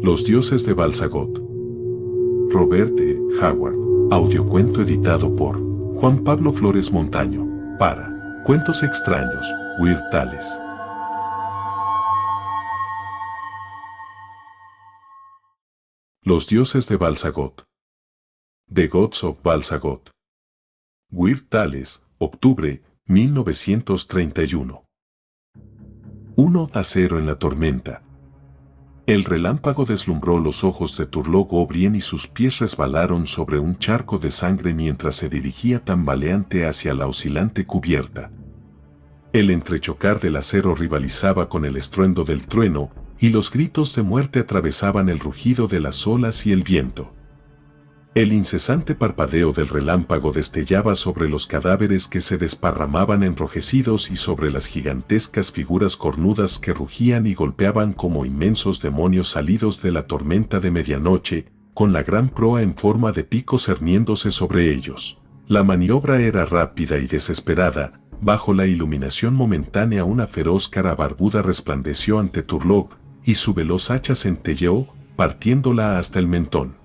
Los dioses de Balsagot. Robert E. Howard. Audiocuento editado por Juan Pablo Flores Montaño. Para Cuentos Extraños, Weird Tales. Los dioses de Balsagot. The Gods of Balsagot. Weird Tales, octubre, 1931. 1-0 en la tormenta. El relámpago deslumbró los ojos de Turlough O'Brien y sus pies resbalaron sobre un charco de sangre mientras se dirigía tambaleante hacia la oscilante cubierta. El entrechocar del acero rivalizaba con el estruendo del trueno, y los gritos de muerte atravesaban el rugido de las olas y el viento. El incesante parpadeo del relámpago destellaba sobre los cadáveres que se desparramaban enrojecidos y sobre las gigantescas figuras cornudas que rugían y golpeaban como inmensos demonios salidos de la tormenta de medianoche, con la gran proa en forma de pico cerniéndose sobre ellos. La maniobra era rápida y desesperada. Bajo la iluminación momentánea una feroz cara barbuda resplandeció ante Turlough, y su veloz hacha centelleó, partiéndola hasta el mentón.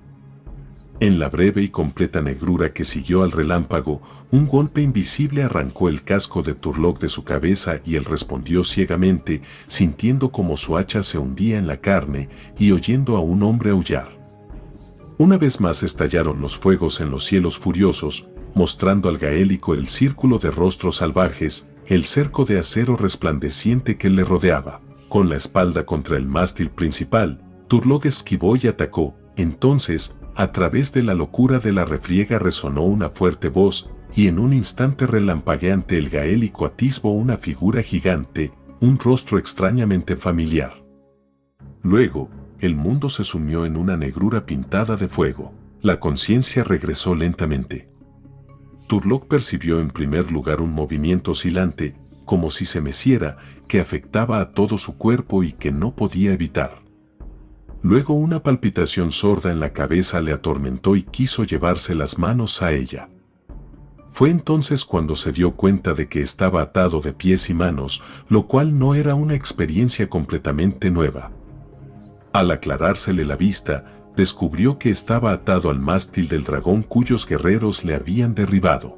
En la breve y completa negrura que siguió al relámpago, un golpe invisible arrancó el casco de Turlough de su cabeza y él respondió ciegamente, sintiendo como su hacha se hundía en la carne y oyendo a un hombre aullar. Una vez más estallaron los fuegos en los cielos furiosos, mostrando al gaélico el círculo de rostros salvajes, el cerco de acero resplandeciente que le rodeaba. Con la espalda contra el mástil principal, Turlough esquivó y atacó. Entonces, a través de la locura de la refriega resonó una fuerte voz, y en un instante relampagueante el gaélico atisbó una figura gigante, un rostro extrañamente familiar. Luego, el mundo se sumió en una negrura pintada de fuego. La conciencia regresó lentamente. Turlough percibió en primer lugar un movimiento oscilante, como si se meciera, que afectaba a todo su cuerpo y que no podía evitar. Luego una palpitación sorda en la cabeza le atormentó y quiso llevarse las manos a ella. Fue entonces cuando se dio cuenta de que estaba atado de pies y manos, lo cual no era una experiencia completamente nueva. Al aclarársele la vista, descubrió que estaba atado al mástil del dragón cuyos guerreros le habían derribado.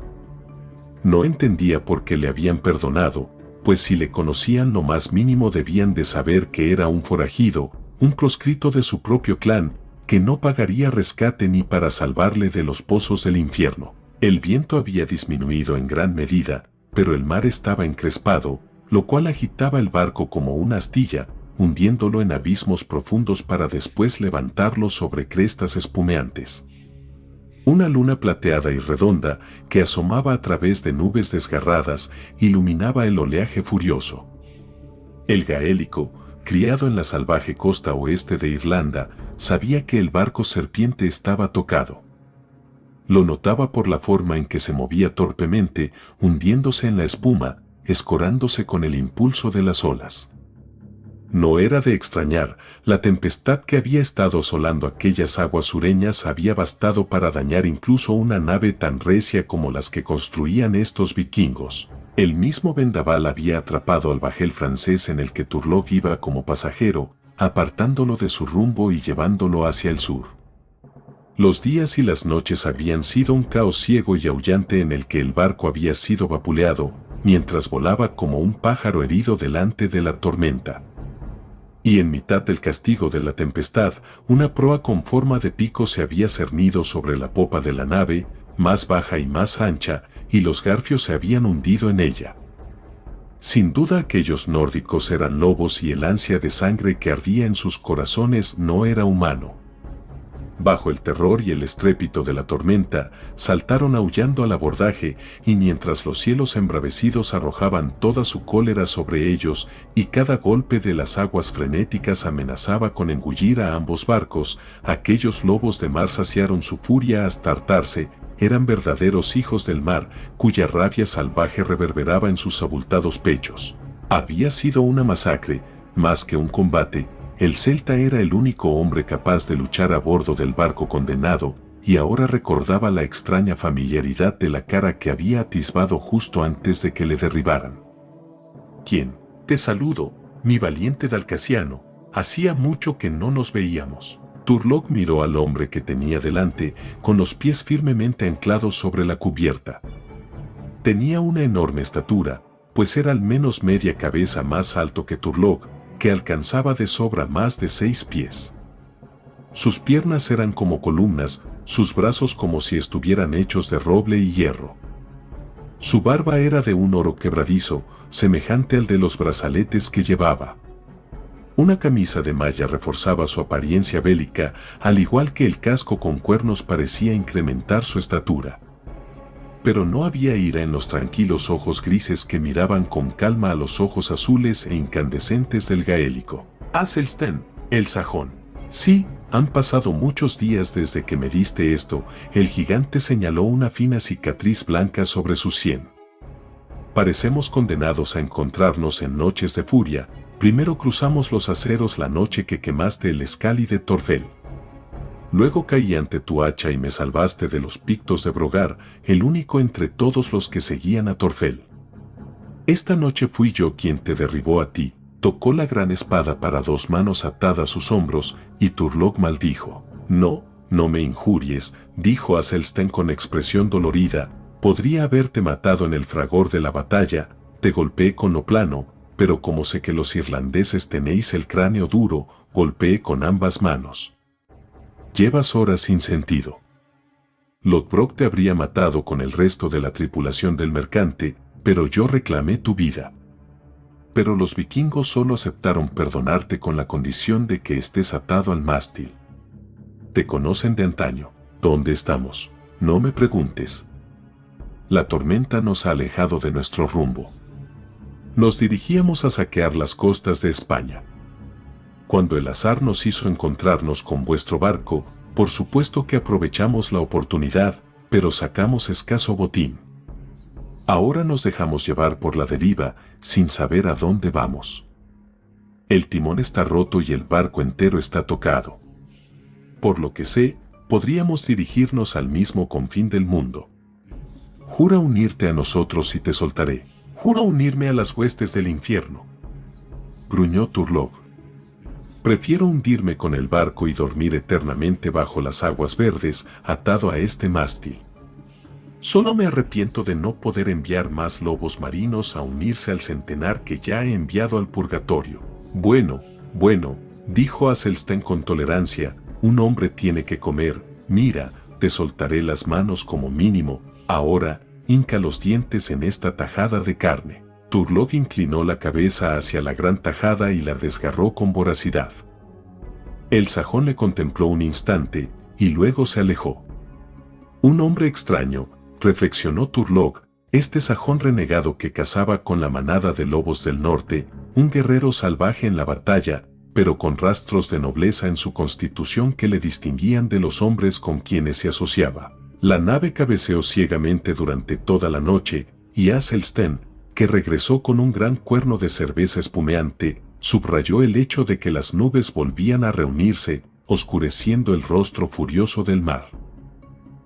No entendía por qué le habían perdonado, pues si le conocían lo más mínimo debían de saber que era un forajido, un proscrito de su propio clan, que no pagaría rescate ni para salvarle de los pozos del infierno. El viento había disminuido en gran medida, pero el mar estaba encrespado, lo cual agitaba el barco como una astilla, hundiéndolo en abismos profundos para después levantarlo sobre crestas espumeantes. Una luna plateada y redonda, que asomaba a través de nubes desgarradas, iluminaba el oleaje furioso. El gaélico, criado en la salvaje costa oeste de Irlanda, sabía que el barco serpiente estaba tocado. Lo notaba por la forma en que se movía torpemente, hundiéndose en la espuma, escorándose con el impulso de las olas. No era de extrañar, la tempestad que había estado asolando aquellas aguas sureñas había bastado para dañar incluso una nave tan recia como las que construían estos vikingos. El mismo vendaval había atrapado al bajel francés en el que Turlough iba como pasajero, apartándolo de su rumbo y llevándolo hacia el sur. Los días y las noches habían sido un caos ciego y aullante en el que el barco había sido vapuleado, mientras volaba como un pájaro herido delante de la tormenta. Y en mitad del castigo de la tempestad, una proa con forma de pico se había cernido sobre la popa de la nave, más baja y más ancha, y los garfios se habían hundido en ella. Sin duda aquellos nórdicos eran lobos y el ansia de sangre que ardía en sus corazones no era humano. Bajo el terror y el estrépito de la tormenta, saltaron aullando al abordaje, y mientras los cielos embravecidos arrojaban toda su cólera sobre ellos, y cada golpe de las aguas frenéticas amenazaba con engullir a ambos barcos, aquellos lobos de mar saciaron su furia hasta hartarse. Eran verdaderos hijos del mar, cuya rabia salvaje reverberaba en sus abultados pechos. Había sido una masacre, más que un combate. El celta era el único hombre capaz de luchar a bordo del barco condenado, y ahora recordaba la extraña familiaridad de la cara que había atisbado justo antes de que le derribaran. «¿Quién? Te saludo, mi valiente dalcasiano», Hacía mucho que no nos veíamos. Turlock miró al hombre que tenía delante, con los pies firmemente anclados sobre la cubierta. Tenía una enorme estatura, pues era al menos media cabeza más alto que Turlock, que alcanzaba de sobra más de 6 pies. Sus piernas eran como columnas, sus brazos como si estuvieran hechos de roble y hierro. Su barba era de un oro quebradizo, semejante al de los brazaletes que llevaba. Una camisa de malla reforzaba su apariencia bélica, al igual que el casco con cuernos parecía incrementar su estatura. Pero no había ira en los tranquilos ojos grises que miraban con calma a los ojos azules e incandescentes del gaélico. Aselstén, el sajón. Sí, han pasado muchos días desde que me diste esto, el gigante señaló una fina cicatriz blanca sobre su sien. Parecemos condenados a encontrarnos en noches de furia. Primero cruzamos los aceros la noche que quemaste el Escali de Torfel. Luego caí ante tu hacha y me salvaste de los pictos de Brogar, el único entre todos los que seguían a Torfel. Esta noche fui yo quien te derribó a ti. Tocó la gran espada para 2 manos atadas a sus hombros, y Turlock maldijo. No, no me injuries, dijo Aselstén con expresión dolorida. Podría haberte matado en el fragor de la batalla, te golpeé con lo plano, pero como sé que los irlandeses tenéis el cráneo duro, golpeé con ambas manos. Llevas horas sin sentido. Lodbrok te habría matado con el resto de la tripulación del mercante, pero yo reclamé tu vida. Pero los vikingos solo aceptaron perdonarte con la condición de que estés atado al mástil. Te conocen de antaño. ¿Dónde estamos? No me preguntes. La tormenta nos ha alejado de nuestro rumbo. Nos dirigíamos a saquear las costas de España. Cuando el azar nos hizo encontrarnos con vuestro barco, por supuesto que aprovechamos la oportunidad, pero sacamos escaso botín. Ahora nos dejamos llevar por la deriva, sin saber a dónde vamos. El timón está roto y el barco entero está tocado. Por lo que sé, podríamos dirigirnos al mismo confín del mundo. Jura unirte a nosotros y te soltaré. Juro unirme a las huestes del infierno. Gruñó Turlock. Prefiero hundirme con el barco y dormir eternamente bajo las aguas verdes, atado a este mástil. Solo me arrepiento de no poder enviar más lobos marinos a unirse al centenar que ya he enviado al purgatorio. Bueno, dijo Aselstén con tolerancia, un hombre tiene que comer. Mira, te soltaré las manos como mínimo. Ahora, hinca los dientes en esta tajada de carne. Turlock inclinó la cabeza hacia la gran tajada y la desgarró con voracidad. El sajón le contempló un instante, y luego se alejó. Un hombre extraño, reflexionó Turlock, este sajón renegado que cazaba con la manada de lobos del norte, un guerrero salvaje en la batalla, pero con rastros de nobleza en su constitución que le distinguían de los hombres con quienes se asociaba. La nave cabeceó ciegamente durante toda la noche, y Aselstén, que regresó con un gran cuerno de cerveza espumeante, subrayó el hecho de que las nubes volvían a reunirse, oscureciendo el rostro furioso del mar.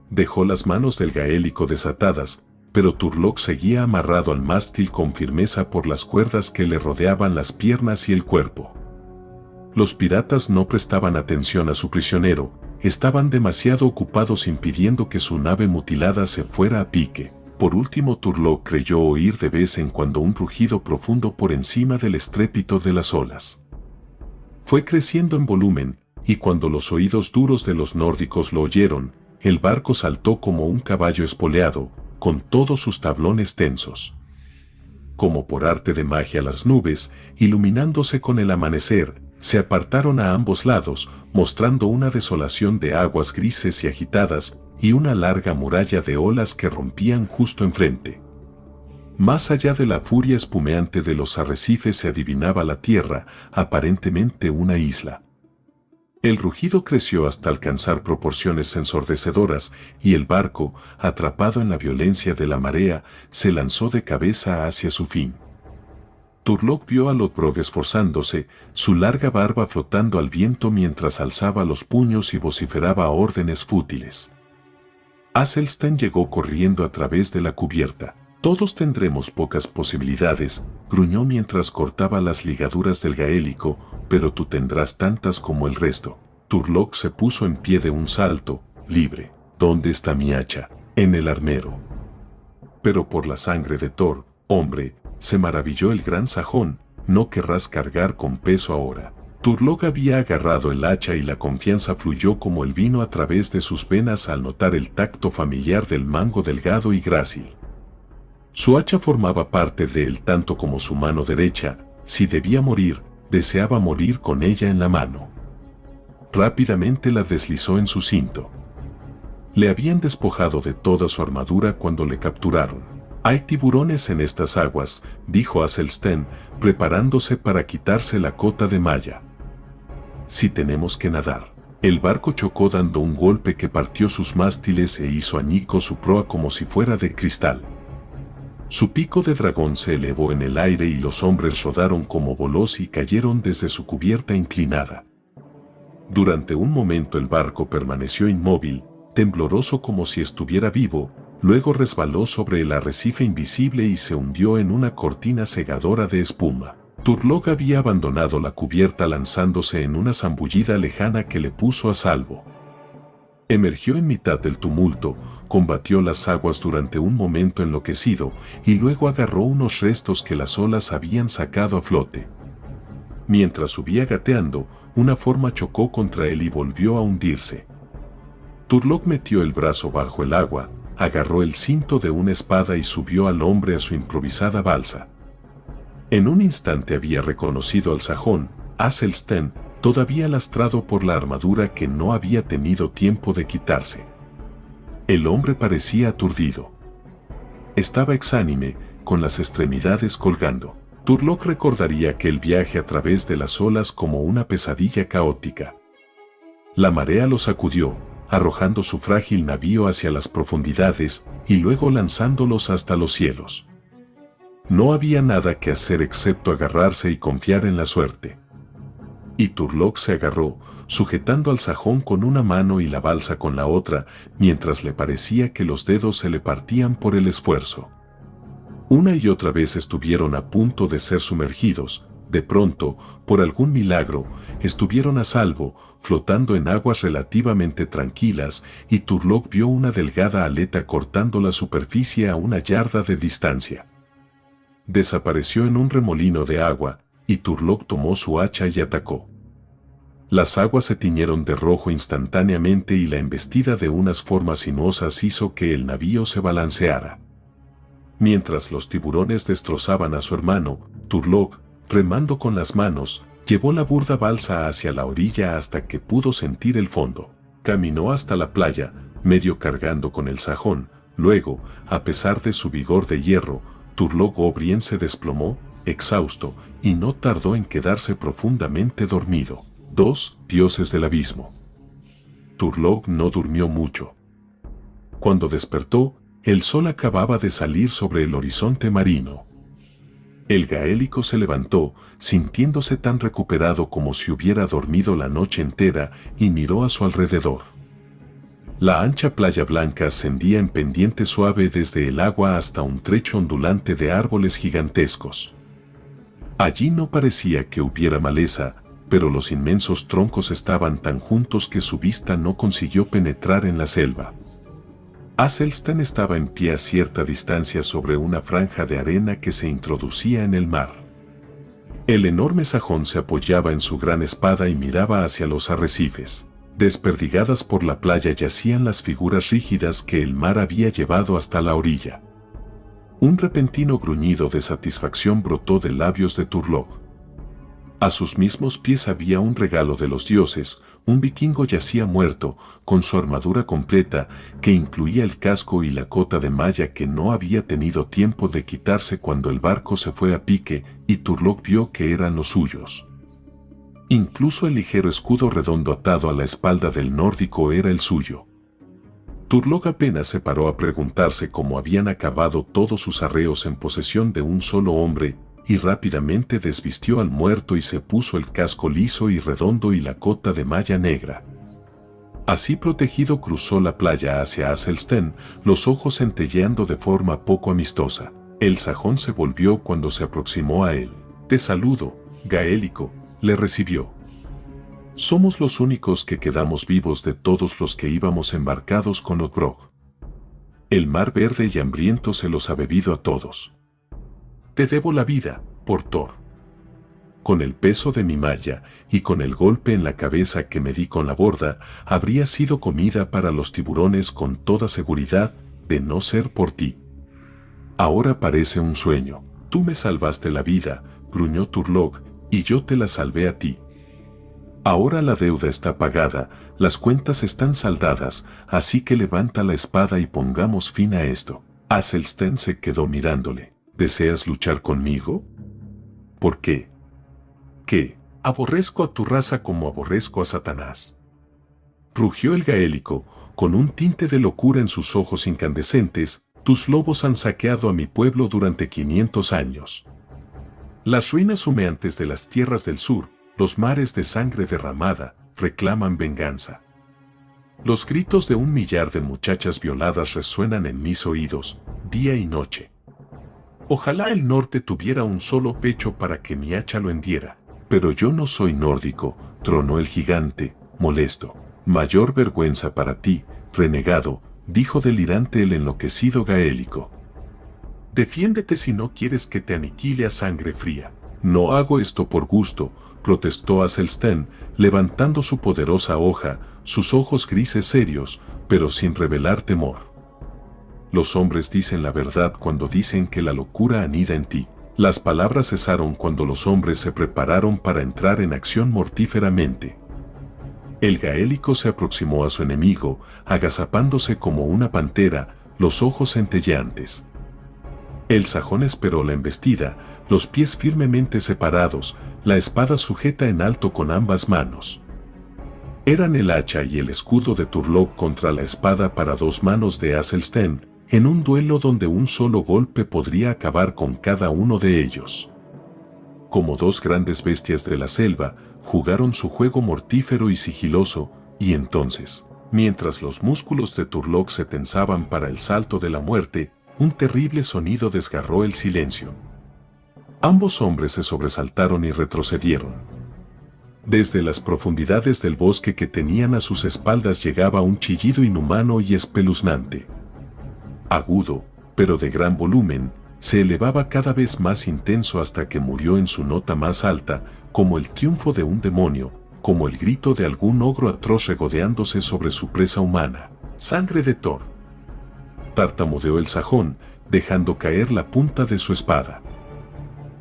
Dejó las manos del gaélico desatadas, pero Turlock seguía amarrado al mástil con firmeza por las cuerdas que le rodeaban las piernas y el cuerpo. Los piratas no prestaban atención a su prisionero, estaban demasiado ocupados impidiendo que su nave mutilada se fuera a pique. Por último Turlock creyó oír de vez en cuando un rugido profundo por encima del estrépito de las olas. Fue creciendo en volumen, y cuando los oídos duros de los nórdicos lo oyeron, el barco saltó como un caballo espoleado, con todos sus tablones tensos. Como por arte de magia las nubes, iluminándose con el amanecer, se apartaron a ambos lados, mostrando una desolación de aguas grises y agitadas, y una larga muralla de olas que rompían justo enfrente. Más allá de la furia espumeante de los arrecifes se adivinaba la tierra, aparentemente una isla. El rugido creció hasta alcanzar proporciones ensordecedoras, y el barco, atrapado en la violencia de la marea, se lanzó de cabeza hacia su fin. Turlock vio a Lodbrok esforzándose, su larga barba flotando al viento mientras alzaba los puños y vociferaba órdenes fútiles. Aselstén llegó corriendo a través de la cubierta. Todos tendremos pocas posibilidades, gruñó mientras cortaba las ligaduras del gaélico, pero tú tendrás tantas como el resto. Turlock se puso en pie de un salto, libre. ¿Dónde está mi hacha? En el armero. Pero por la sangre de Thor, hombre, se maravilló el gran sajón, no querrás cargar con peso ahora. Turlock había agarrado el hacha y la confianza fluyó como el vino a través de sus venas al notar el tacto familiar del mango delgado y grácil. Su hacha formaba parte de él tanto como su mano derecha. Si debía morir, deseaba morir con ella en la mano. Rápidamente la deslizó en su cinto. Le habían despojado de toda su armadura cuando le capturaron. «Hay tiburones en estas aguas», dijo Aselsten, preparándose para quitarse la cota de malla. «Si tenemos que nadar». El barco chocó dando un golpe que partió sus mástiles e hizo añicos su proa como si fuera de cristal. Su pico de dragón se elevó en el aire y los hombres rodaron como bolos y cayeron desde su cubierta inclinada. Durante un momento el barco permaneció inmóvil, tembloroso como si estuviera vivo, luego resbaló sobre el arrecife invisible y se hundió en una cortina cegadora de espuma. Turlock había abandonado la cubierta lanzándose en una zambullida lejana que le puso a salvo. Emergió en mitad del tumulto, combatió las aguas durante un momento enloquecido y luego agarró unos restos que las olas habían sacado a flote. Mientras subía gateando, una forma chocó contra él y volvió a hundirse. Turlock metió el brazo bajo el agua, agarró el cinto de una espada y subió al hombre a su improvisada balsa. En un instante había reconocido al sajón, Aselsten, todavía lastrado por la armadura que no había tenido tiempo de quitarse. El hombre parecía aturdido. Estaba exánime, con las extremidades colgando. Turlock recordaría aquel viaje a través de las olas como una pesadilla caótica. La marea lo sacudió, arrojando su frágil navío hacia las profundidades y luego lanzándolos hasta los cielos. No había nada que hacer excepto agarrarse y confiar en la suerte. Y Turlock se agarró, sujetando al sajón con una mano y la balsa con la otra, mientras le parecía que los dedos se le partían por el esfuerzo. Una y otra vez estuvieron a punto de ser sumergidos. De pronto, por algún milagro, estuvieron a salvo, flotando en aguas relativamente tranquilas, y Turlock vio una delgada aleta cortando la superficie a una yarda de distancia. Desapareció en un remolino de agua, y Turlock tomó su hacha y atacó. Las aguas se tiñeron de rojo instantáneamente y la embestida de unas formas sinuosas hizo que el navío se balanceara. Mientras los tiburones destrozaban a su hermano, Turlock, remando con las manos, llevó la burda balsa hacia la orilla hasta que pudo sentir el fondo. Caminó hasta la playa, medio cargando con el sajón. Luego, a pesar de su vigor de hierro, Turlock O'Brien se desplomó, exhausto, y no tardó en quedarse profundamente dormido. 2 dioses del abismo. Turlock no durmió mucho. Cuando despertó, el sol acababa de salir sobre el horizonte marino. El gaélico se levantó, sintiéndose tan recuperado como si hubiera dormido la noche entera, y miró a su alrededor. La ancha playa blanca ascendía en pendiente suave desde el agua hasta un trecho ondulante de árboles gigantescos. Allí no parecía que hubiera maleza, pero los inmensos troncos estaban tan juntos que su vista no consiguió penetrar en la selva. Aselsten estaba en pie a cierta distancia sobre una franja de arena que se introducía en el mar. El enorme sajón se apoyaba en su gran espada y miraba hacia los arrecifes. Desperdigadas por la playa yacían las figuras rígidas que el mar había llevado hasta la orilla. Un repentino gruñido de satisfacción brotó de labios de Turlock. A sus mismos pies había un regalo de los dioses. Un vikingo yacía muerto, con su armadura completa, que incluía el casco y la cota de malla que no había tenido tiempo de quitarse cuando el barco se fue a pique, y Turlock vio que eran los suyos. Incluso el ligero escudo redondo atado a la espalda del nórdico era el suyo. Turlock apenas se paró a preguntarse cómo habían acabado todos sus arreos en posesión de un solo hombre, y rápidamente desvistió al muerto y se puso el casco liso y redondo y la cota de malla negra. Así protegido cruzó la playa hacia Aselsten, los ojos centelleando de forma poco amistosa. El sajón se volvió cuando se aproximó a él. «Te saludo, gaélico», le recibió. Somos los únicos que quedamos vivos de todos los que íbamos embarcados con Odbrog. El mar verde y hambriento se los ha bebido a todos. Te debo la vida, por Thor. Con el peso de mi malla y con el golpe en la cabeza que me di con la borda, habría sido comida para los tiburones con toda seguridad, de no ser por ti. Ahora parece un sueño. Tú me salvaste la vida, gruñó Turlog, y yo te la salvé a ti. Ahora la deuda está pagada, las cuentas están saldadas, así que levanta la espada y pongamos fin a esto. Aselsten se quedó mirándole. ¿Deseas luchar conmigo? ¿Por qué? ¿Qué? Aborrezco a tu raza como aborrezco a Satanás. Rugió el gaélico, con un tinte de locura en sus ojos incandescentes. Tus lobos han saqueado a mi pueblo durante 500 años. Las ruinas humeantes de las tierras del sur, los mares de sangre derramada, reclaman venganza. Los gritos de 1 millar de muchachas violadas resuenan en mis oídos, día y noche. Ojalá el norte tuviera un solo pecho para que mi hacha lo hendiera. Pero yo no soy nórdico, tronó el gigante, molesto. Mayor vergüenza para ti, renegado, dijo delirante el enloquecido gaélico. Defiéndete si no quieres que te aniquile a sangre fría. No hago esto por gusto, protestó Aselsten, levantando su poderosa hoja, sus ojos grises serios, pero sin revelar temor. Los hombres dicen la verdad cuando dicen que la locura anida en ti. Las palabras cesaron cuando los hombres se prepararon para entrar en acción mortíferamente. El gaélico se aproximó a su enemigo, agazapándose como una pantera, los ojos centelleantes. El sajón esperó la embestida, los pies firmemente separados, la espada sujeta en alto con ambas manos. Eran el hacha y el escudo de Turlog contra la espada para 2 manos de Aselsten, en un duelo donde un solo golpe podría acabar con cada uno de ellos. Como 2 grandes bestias de la selva, jugaron su juego mortífero y sigiloso, y entonces, mientras los músculos de Turlog se tensaban para el salto de la muerte, un terrible sonido desgarró el silencio. Ambos hombres se sobresaltaron y retrocedieron. Desde las profundidades del bosque que tenían a sus espaldas llegaba un chillido inhumano y espeluznante. Agudo, pero de gran volumen, se elevaba cada vez más intenso hasta que murió en su nota más alta, como el triunfo de un demonio, como el grito de algún ogro atroz regodeándose sobre su presa humana. ¡Sangre de Thor! Tartamudeó el sajón, dejando caer la punta de su espada.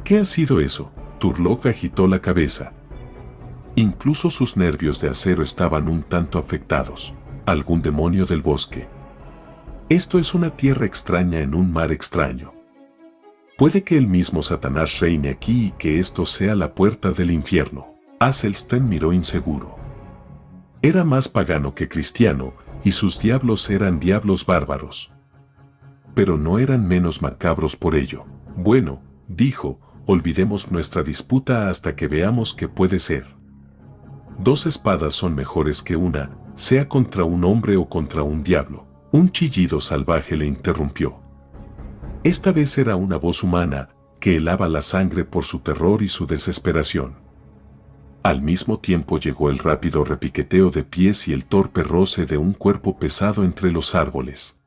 ¿Qué ha sido eso? Turlog agitó la cabeza. Incluso sus nervios de acero estaban un tanto afectados. ¿Algún demonio del bosque? Esto es una tierra extraña en un mar extraño. Puede que el mismo Satanás reine aquí y que esto sea la puerta del infierno. Aselsten miró inseguro. Era más pagano que cristiano, y sus diablos eran diablos bárbaros. Pero no eran menos macabros por ello. Bueno, dijo, olvidemos nuestra disputa hasta que veamos qué puede ser. 2 espadas son mejores que una, sea contra un hombre o contra un diablo. Un chillido salvaje le interrumpió. Esta vez era una voz humana, que helaba la sangre por su terror y su desesperación. Al mismo tiempo llegó el rápido repiqueteo de pies y el torpe roce de un cuerpo pesado entre los árboles.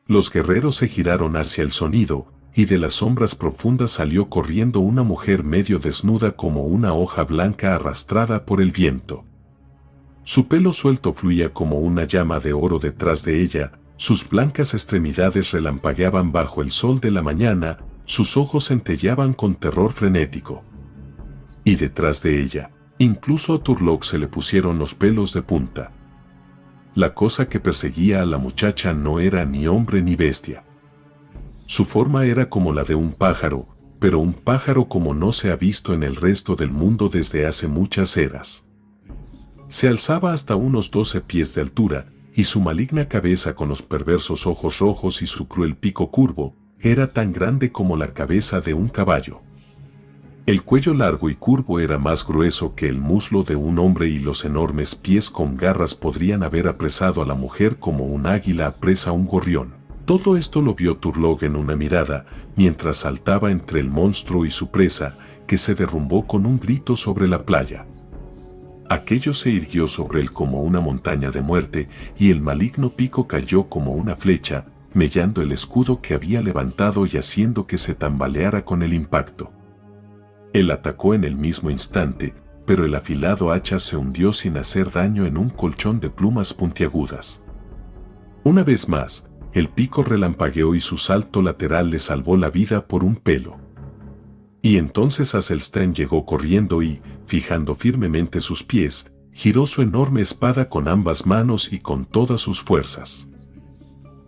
Los guerreros se giraron hacia el sonido, y de las sombras profundas salió corriendo una mujer medio desnuda como una hoja blanca arrastrada por el viento. Su pelo suelto fluía como una llama de oro detrás de ella, sus blancas extremidades relampagueaban bajo el sol de la mañana, sus ojos centelleaban con terror frenético. Y detrás de ella, incluso a Turlog se le pusieron los pelos de punta. La cosa que perseguía a la muchacha no era ni hombre ni bestia. Su forma era como la de un pájaro, pero un pájaro como no se ha visto en el resto del mundo desde hace muchas eras. Se alzaba hasta unos 12 pies de altura, y su maligna cabeza con los perversos ojos rojos y su cruel pico curvo, era tan grande como la cabeza de un caballo. El cuello largo y curvo era más grueso que el muslo de un hombre y los enormes pies con garras podrían haber apresado a la mujer como un águila apresa a un gorrión. Todo esto lo vio Turlog en una mirada, mientras saltaba entre el monstruo y su presa, que se derrumbó con un grito sobre la playa. Aquello se irguió sobre él como una montaña de muerte, y el maligno pico cayó como una flecha, mellando el escudo que había levantado y haciendo que se tambaleara con el impacto. Él atacó en el mismo instante, pero el afilado hacha se hundió sin hacer daño en un colchón de plumas puntiagudas. Una vez más, el pico relampagueó y su salto lateral le salvó la vida por un pelo. Y entonces Aselstern llegó corriendo y, fijando firmemente sus pies, giró su enorme espada con ambas manos y con todas sus fuerzas.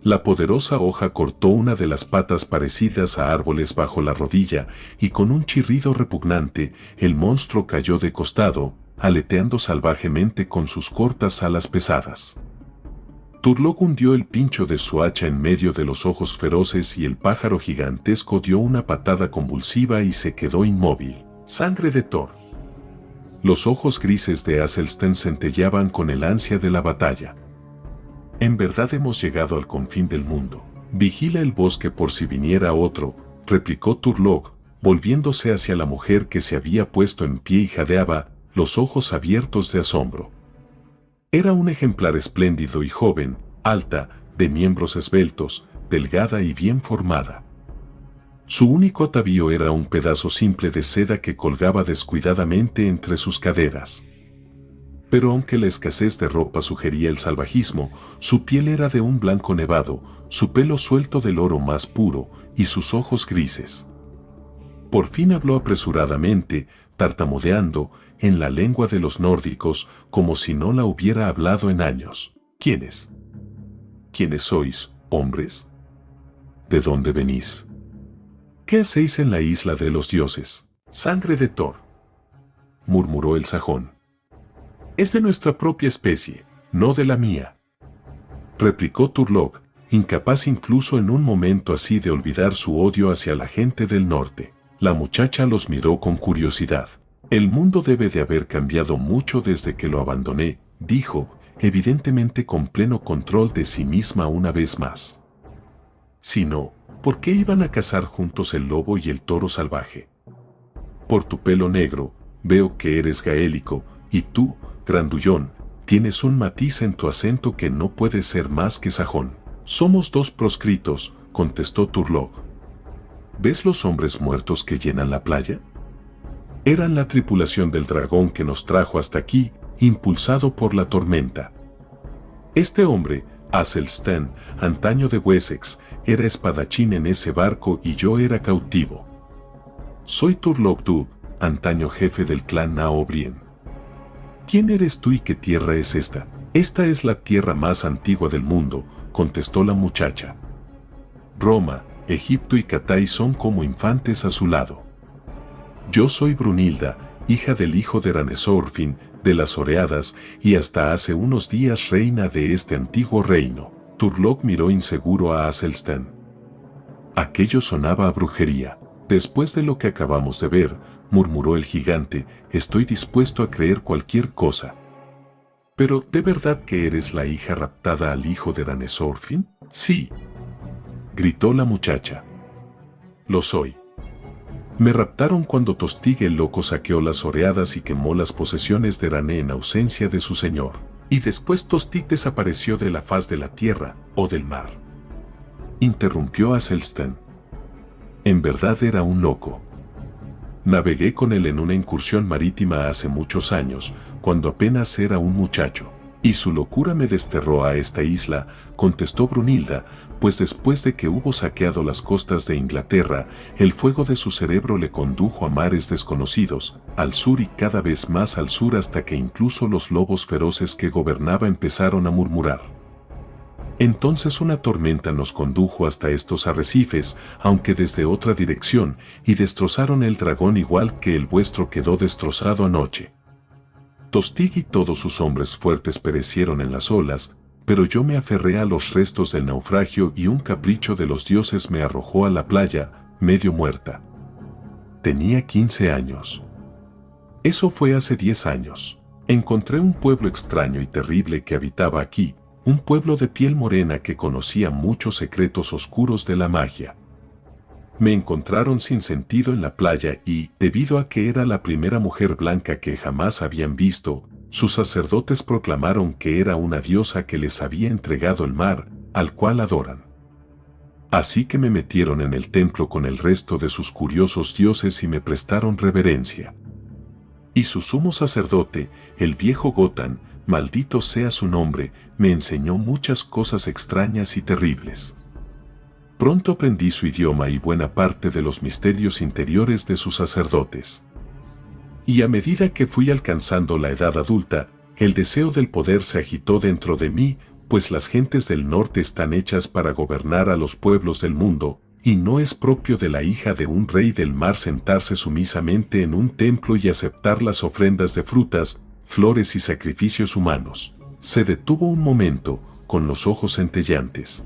La poderosa hoja cortó una de las patas parecidas a árboles bajo la rodilla, y con un chirrido repugnante, el monstruo cayó de costado, aleteando salvajemente con sus cortas alas pesadas. Turlough hundió el pincho de su hacha en medio de los ojos feroces y el pájaro gigantesco dio una patada convulsiva y se quedó inmóvil. ¡Sangre de Thor! Los ojos grises de Aselstern centelleaban con el ansia de la batalla. En verdad hemos llegado al confín del mundo. Vigila el bosque por si viniera otro, replicó Turlough, volviéndose hacia la mujer que se había puesto en pie y jadeaba, los ojos abiertos de asombro. Era un ejemplar espléndido y joven, alta, de miembros esbeltos, delgada y bien formada. Su único atavío era un pedazo simple de seda que colgaba descuidadamente entre sus caderas. Pero aunque la escasez de ropa sugería el salvajismo, su piel era de un blanco nevado, su pelo suelto del oro más puro, y sus ojos grises. Por fin habló apresuradamente, tartamudeando, en la lengua de los nórdicos, como si no la hubiera hablado en años. ¿Quiénes? ¿Quiénes sois, hombres? ¿De dónde venís? ¿Qué hacéis en la isla de los dioses? Sangre de Thor, murmuró el sajón. Es de nuestra propia especie, no de la mía, replicó Turlough, incapaz incluso en un momento así de olvidar su odio hacia la gente del norte. La muchacha los miró con curiosidad. El mundo debe de haber cambiado mucho desde que lo abandoné, dijo, evidentemente con pleno control de sí misma una vez más. Si no, ¿por qué iban a cazar juntos el lobo y el toro salvaje? Por tu pelo negro, veo que eres gaélico, y tú, grandullón, tienes un matiz en tu acento que no puede ser más que sajón. Somos dos proscritos, contestó Turlough. ¿Ves los hombres muertos que llenan la playa? Eran la tripulación del dragón que nos trajo hasta aquí, impulsado por la tormenta. Este hombre, Aselstern, antaño de Wessex, era espadachín en ese barco y yo era cautivo. Soy Turlough Dubh, antaño jefe del clan Naobrien. ¿Quién eres tú y qué tierra es esta? Esta es la tierra más antigua del mundo, contestó la muchacha. Roma, Egipto y Catay son como infantes a su lado. Yo soy Brunilda, hija del hijo de Ranesorfin, de las Oreadas, y hasta hace unos días reina de este antiguo reino. Turlough miró inseguro a Aselstern. Aquello sonaba a brujería. Después de lo que acabamos de ver, murmuró el gigante, estoy dispuesto a creer cualquier cosa. ¿Pero de verdad que eres la hija raptada al hijo de Ranesorfin? Sí, gritó la muchacha. Lo soy. Me raptaron cuando Tostig el loco saqueó las Oreadas y quemó las posesiones de Rané en ausencia de su señor. Y después Tostig desapareció de la faz de la tierra, o del mar. Interrumpió Aselstern. En verdad era un loco. Navegué con él en una incursión marítima hace muchos años, cuando apenas era un muchacho. Y su locura me desterró a esta isla, contestó Brunilda, pues después de que hubo saqueado las costas de Inglaterra, el fuego de su cerebro le condujo a mares desconocidos, al sur y cada vez más al sur hasta que incluso los lobos feroces que gobernaba empezaron a murmurar. Entonces una tormenta nos condujo hasta estos arrecifes, aunque desde otra dirección, y destrozaron el dragón igual que el vuestro quedó destrozado anoche. Tostig y todos sus hombres fuertes perecieron en las olas, pero yo me aferré a los restos del naufragio y un capricho de los dioses me arrojó a la playa, medio muerta. Tenía 15 años. Eso fue hace 10 años. Encontré un pueblo extraño y terrible que habitaba aquí, un pueblo de piel morena que conocía muchos secretos oscuros de la magia. Me encontraron sin sentido en la playa y, debido a que era la primera mujer blanca que jamás habían visto, sus sacerdotes proclamaron que era una diosa que les había entregado el mar, al cual adoran. Así que me metieron en el templo con el resto de sus curiosos dioses y me prestaron reverencia. Y su sumo sacerdote, el viejo Gotan, maldito sea su nombre, me enseñó muchas cosas extrañas y terribles. Pronto aprendí su idioma y buena parte de los misterios interiores de sus sacerdotes. Y a medida que fui alcanzando la edad adulta, el deseo del poder se agitó dentro de mí, pues las gentes del norte están hechas para gobernar a los pueblos del mundo, y no es propio de la hija de un rey del mar sentarse sumisamente en un templo y aceptar las ofrendas de frutas, flores y sacrificios humanos. Se detuvo un momento, con los ojos centelleantes.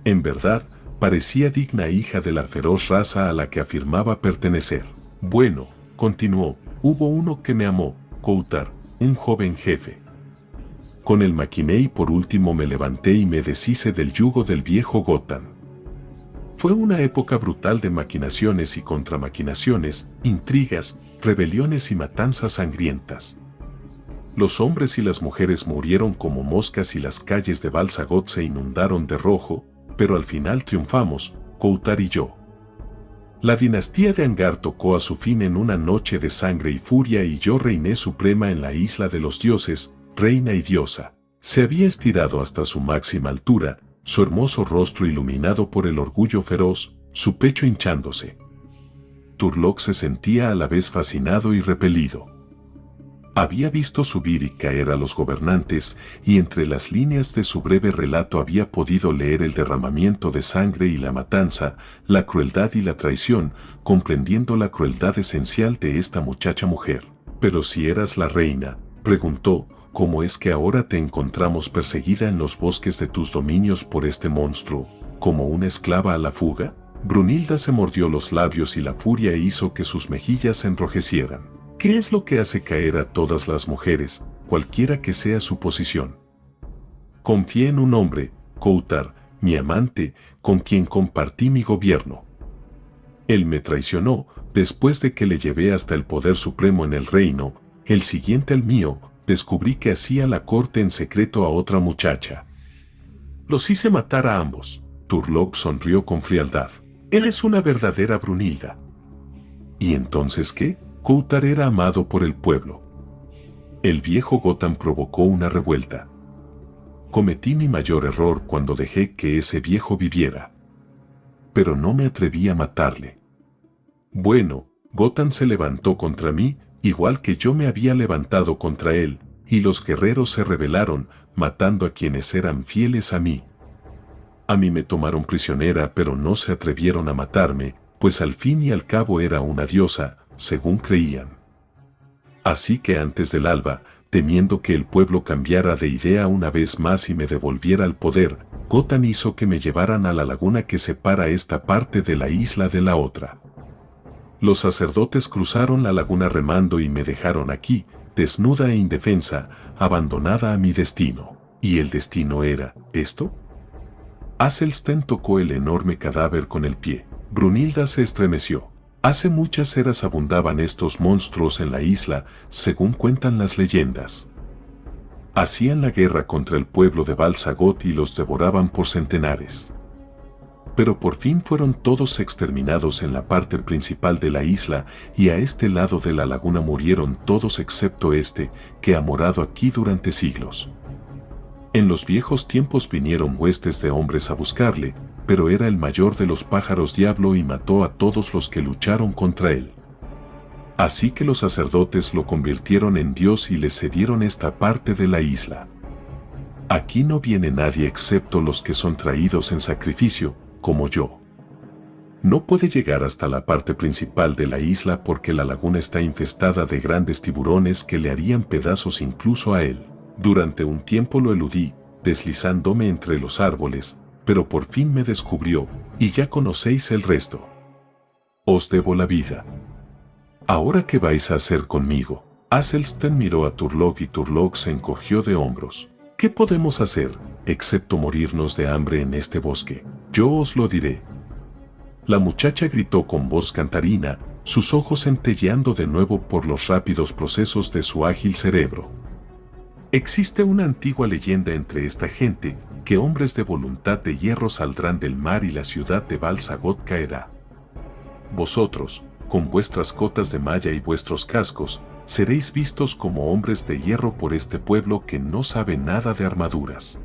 En verdad, parecía digna hija de la feroz raza a la que afirmaba pertenecer. Bueno, continuó, hubo uno que me amó, Koutar, un joven jefe. Con él maquiné y por último me levanté y me deshice del yugo del viejo Gotan. Fue una época brutal de maquinaciones y contramaquinaciones, intrigas, rebeliones y matanzas sangrientas. Los hombres y las mujeres murieron como moscas y las calles de Balsagot se inundaron de rojo, pero al final triunfamos, Koutar y yo. La dinastía de Angar tocó a su fin en una noche de sangre y furia y yo reiné suprema en la isla de los dioses, reina y diosa. Se había estirado hasta su máxima altura, su hermoso rostro iluminado por el orgullo feroz, su pecho hinchándose. Turlock se sentía a la vez fascinado y repelido. Había visto subir y caer a los gobernantes, y entre las líneas de su breve relato había podido leer el derramamiento de sangre y la matanza, la crueldad y la traición, comprendiendo la crueldad esencial de esta muchacha mujer. Pero si eras la reina, preguntó, ¿cómo es que ahora te encontramos perseguida en los bosques de tus dominios por este monstruo, como una esclava a la fuga? Brunilda se mordió los labios y la furia hizo que sus mejillas se enrojecieran. ¿Qué es lo que hace caer a todas las mujeres, cualquiera que sea su posición? Confié en un hombre, Koutar, mi amante, con quien compartí mi gobierno. Él me traicionó, después de que le llevé hasta el poder supremo en el reino, el siguiente al mío, descubrí que hacía la corte en secreto a otra muchacha. Los hice matar a ambos. Turlock sonrió con frialdad. Eres una verdadera Brunilda. ¿Y entonces qué? Koutar era amado por el pueblo. El viejo Gotan provocó una revuelta. Cometí mi mayor error cuando dejé que ese viejo viviera. Pero no me atreví a matarle. Bueno, Gotan se levantó contra mí, igual que yo me había levantado contra él, y los guerreros se rebelaron, matando a quienes eran fieles a mí. A mí me tomaron prisionera, pero no se atrevieron a matarme, pues al fin y al cabo era una diosa, según creían. Así que antes del alba, temiendo que el pueblo cambiara de idea una vez más y me devolviera el poder, Gotan hizo que me llevaran a la laguna que separa esta parte de la isla de la otra. Los sacerdotes cruzaron la laguna remando y me dejaron aquí, desnuda e indefensa, abandonada a mi destino. ¿Y el destino era esto? Aselsten tocó el enorme cadáver con el pie. Brunilda se estremeció. Hace muchas eras abundaban estos monstruos en la isla, según cuentan las leyendas. Hacían la guerra contra el pueblo de Balsagot y los devoraban por centenares. Pero por fin fueron todos exterminados en la parte principal de la isla, y a este lado de la laguna murieron todos excepto este, que ha morado aquí durante siglos. En los viejos tiempos vinieron huestes de hombres a buscarle, pero era el mayor de los pájaros diablo y mató a todos los que lucharon contra él. Así que los sacerdotes lo convirtieron en Dios y les cedieron esta parte de la isla. Aquí no viene nadie excepto los que son traídos en sacrificio, como yo. No puede llegar hasta la parte principal de la isla porque la laguna está infestada de grandes tiburones que le harían pedazos incluso a él. Durante un tiempo lo eludí, deslizándome entre los árboles, pero por fin me descubrió, y ya conocéis el resto. Os debo la vida. ¿Ahora qué vais a hacer conmigo? Aselsten miró a Turlock y Turlock se encogió de hombros. ¿Qué podemos hacer, excepto morirnos de hambre en este bosque? Yo os lo diré. La muchacha gritó con voz cantarina, sus ojos centelleando de nuevo por los rápidos procesos de su ágil cerebro. Existe una antigua leyenda entre esta gente, que hombres de voluntad de hierro saldrán del mar y la ciudad de Bal-Sagoth caerá. Vosotros, con vuestras cotas de malla y vuestros cascos, seréis vistos como hombres de hierro por este pueblo que no sabe nada de armaduras.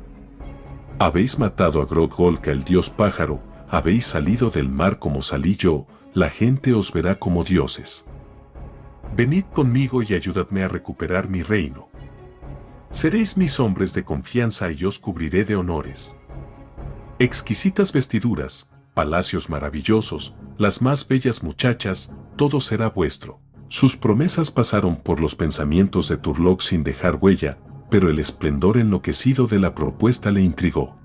Habéis matado a Groth-Golka el dios pájaro, habéis salido del mar como salí yo, la gente os verá como dioses. Venid conmigo y ayudadme a recuperar mi reino. Seréis mis hombres de confianza y os cubriré de honores. Exquisitas vestiduras, palacios maravillosos, las más bellas muchachas, todo será vuestro. Sus promesas pasaron por los pensamientos de Turlock sin dejar huella, pero el esplendor enloquecido de la propuesta le intrigó.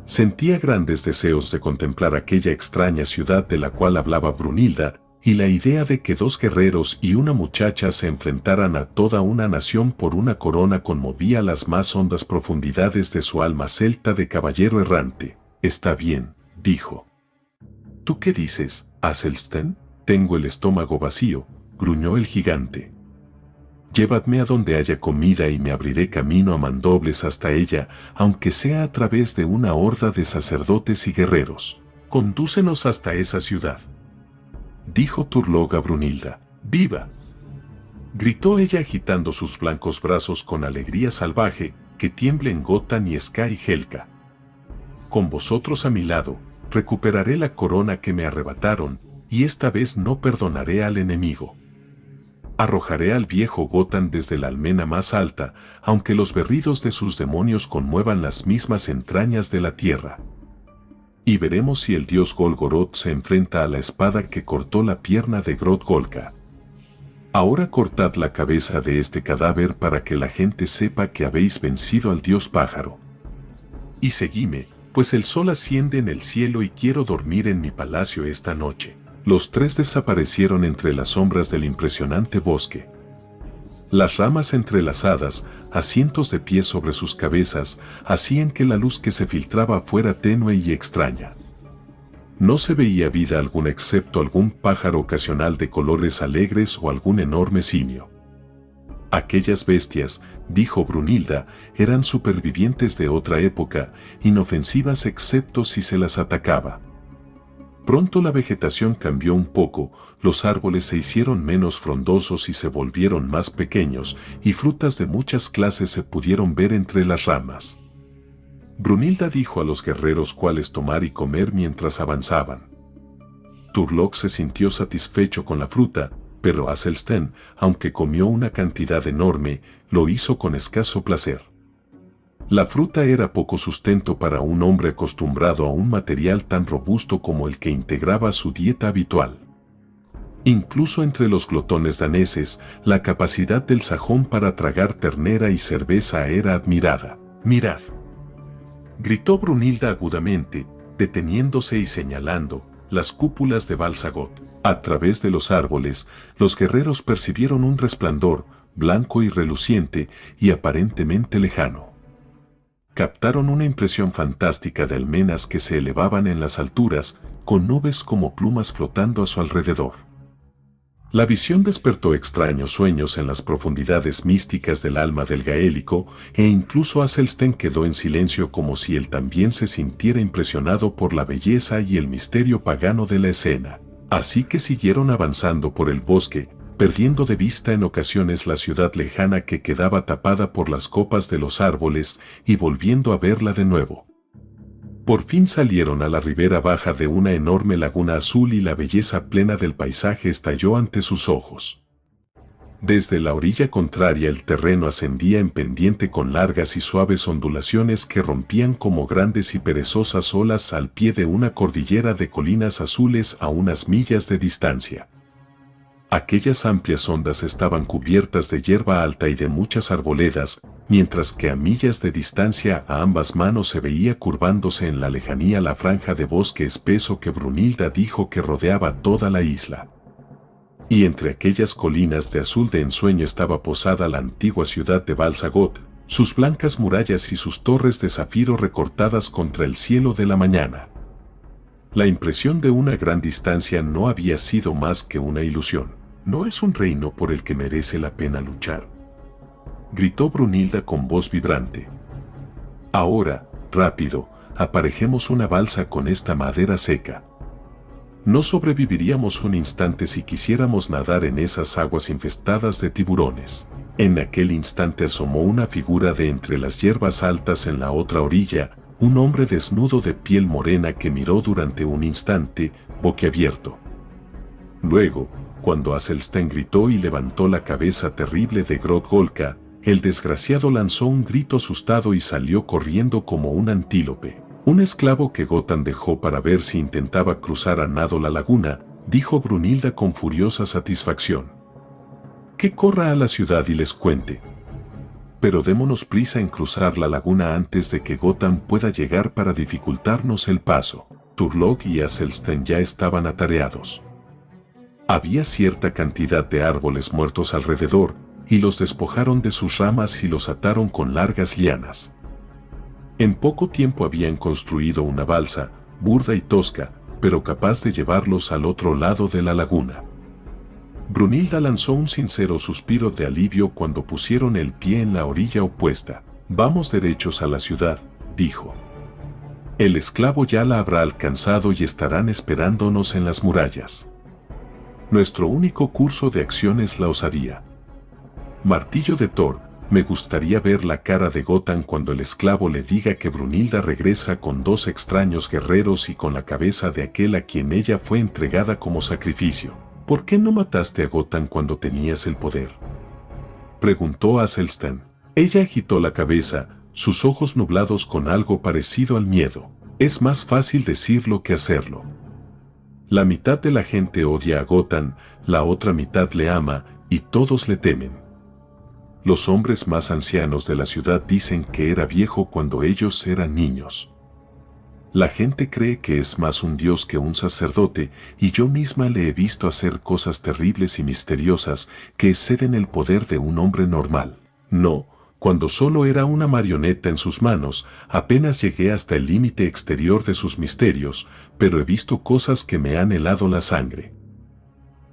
Sentía grandes deseos de contemplar aquella extraña ciudad de la cual hablaba Brunilda, y la idea de que dos guerreros y una muchacha se enfrentaran a toda una nación por una corona conmovía las más hondas profundidades de su alma celta de caballero errante. Está bien, dijo. ¿Tú qué dices, Aselsten? Tengo el estómago vacío, gruñó el gigante. Llévadme a donde haya comida y me abriré camino a mandobles hasta ella, aunque sea a través de una horda de sacerdotes y guerreros. Condúcenos hasta esa ciudad. Dijo Turlock a Brunilda. ¡Viva! Gritó ella agitando sus blancos brazos con alegría salvaje, que tiemblen Gotan y Ska y Helka. Con vosotros a mi lado, recuperaré la corona que me arrebataron, y esta vez no perdonaré al enemigo. Arrojaré al viejo Gotan desde la almena más alta, aunque los berridos de sus demonios conmuevan las mismas entrañas de la tierra. Y veremos si el dios Golgoroth se enfrenta a la espada que cortó la pierna de Groth-Golka. Ahora cortad la cabeza de este cadáver para que la gente sepa que habéis vencido al dios pájaro. Y seguime, pues el sol asciende en el cielo y quiero dormir en mi palacio esta noche. Los tres desaparecieron entre las sombras del impresionante bosque. Las ramas entrelazadas, a cientos de pies sobre sus cabezas, hacían que la luz que se filtraba fuera tenue y extraña. No se veía vida alguna excepto algún pájaro ocasional de colores alegres o algún enorme simio. Aquellas bestias, dijo Brunilda, eran supervivientes de otra época, inofensivas excepto si se las atacaba. Pronto la vegetación cambió un poco, los árboles se hicieron menos frondosos y se volvieron más pequeños, y frutas de muchas clases se pudieron ver entre las ramas. Brunilda dijo a los guerreros cuáles tomar y comer mientras avanzaban. Turlock se sintió satisfecho con la fruta, pero Aselsten, aunque comió una cantidad enorme, lo hizo con escaso placer. La fruta era poco sustento para un hombre acostumbrado a un material tan robusto como el que integraba su dieta habitual. Incluso entre los glotones daneses, la capacidad del sajón para tragar ternera y cerveza era admirada. ¡Mirad!, gritó Brunilda agudamente, deteniéndose y señalando las cúpulas de Bal-Sagoth. A través de los árboles, los guerreros percibieron un resplandor, blanco y reluciente, y aparentemente lejano. Captaron una impresión fantástica de almenas que se elevaban en las alturas, con nubes como plumas flotando a su alrededor. La visión despertó extraños sueños en las profundidades místicas del alma del gaélico, e incluso Aselsten quedó en silencio como si él también se sintiera impresionado por la belleza y el misterio pagano de la escena. Así que siguieron avanzando por el bosque, perdiendo de vista en ocasiones la ciudad lejana que quedaba tapada por las copas de los árboles y volviendo a verla de nuevo. Por fin salieron a la ribera baja de una enorme laguna azul y la belleza plena del paisaje estalló ante sus ojos. Desde la orilla contraria el terreno ascendía en pendiente con largas y suaves ondulaciones que rompían como grandes y perezosas olas al pie de una cordillera de colinas azules a unas millas de distancia. Aquellas amplias ondas estaban cubiertas de hierba alta y de muchas arboledas, mientras que a millas de distancia a ambas manos se veía curvándose en la lejanía la franja de bosque espeso que Brunilda dijo que rodeaba toda la isla. Y entre aquellas colinas de azul de ensueño estaba posada la antigua ciudad de Bal-Sagoth, sus blancas murallas y sus torres de zafiro recortadas contra el cielo de la mañana. La impresión de una gran distancia no había sido más que una ilusión. No es un reino por el que merece la pena luchar, gritó Brunilda con voz vibrante. Ahora, rápido, aparejemos una balsa con esta madera seca. No sobreviviríamos un instante si quisiéramos nadar en esas aguas infestadas de tiburones. En aquel instante asomó una figura de entre las hierbas altas en la otra orilla, un hombre desnudo de piel morena que miró durante un instante, boquiabierto. Luego, cuando Aselsten gritó y levantó la cabeza terrible de Groth-Golka, el desgraciado lanzó un grito asustado y salió corriendo como un antílope. Un esclavo que Gotan dejó para ver si intentaba cruzar a nado la laguna, dijo Brunilda con furiosa satisfacción. Que corra a la ciudad y les cuente. Pero démonos prisa en cruzar la laguna antes de que Gotan pueda llegar para dificultarnos el paso. Turlock y Aselsten ya estaban atareados. Había cierta cantidad de árboles muertos alrededor, y los despojaron de sus ramas y los ataron con largas lianas. En poco tiempo habían construido una balsa, burda y tosca, pero capaz de llevarlos al otro lado de la laguna. Brunilda lanzó un sincero suspiro de alivio cuando pusieron el pie en la orilla opuesta. Vamos derechos a la ciudad, dijo. El esclavo ya la habrá alcanzado y estarán esperándonos en las murallas. Nuestro único curso de acción es la osadía. Martillo de Thor, me gustaría ver la cara de Gotan cuando el esclavo le diga que Brunilda regresa con 2 extraños guerreros y con la cabeza de aquel a quien ella fue entregada como sacrificio. ¿Por qué no mataste a Gotan cuando tenías el poder?, preguntó Aselsten. Ella agitó la cabeza, sus ojos nublados con algo parecido al miedo. Es más fácil decirlo que hacerlo. La mitad de la gente odia a Gotan, la otra mitad le ama, y todos le temen. Los hombres más ancianos de la ciudad dicen que era viejo cuando ellos eran niños. La gente cree que es más un dios que un sacerdote, y yo misma le he visto hacer cosas terribles y misteriosas que exceden el poder de un hombre normal. No, cuando solo era una marioneta en sus manos, apenas llegué hasta el límite exterior de sus misterios, pero he visto cosas que me han helado la sangre.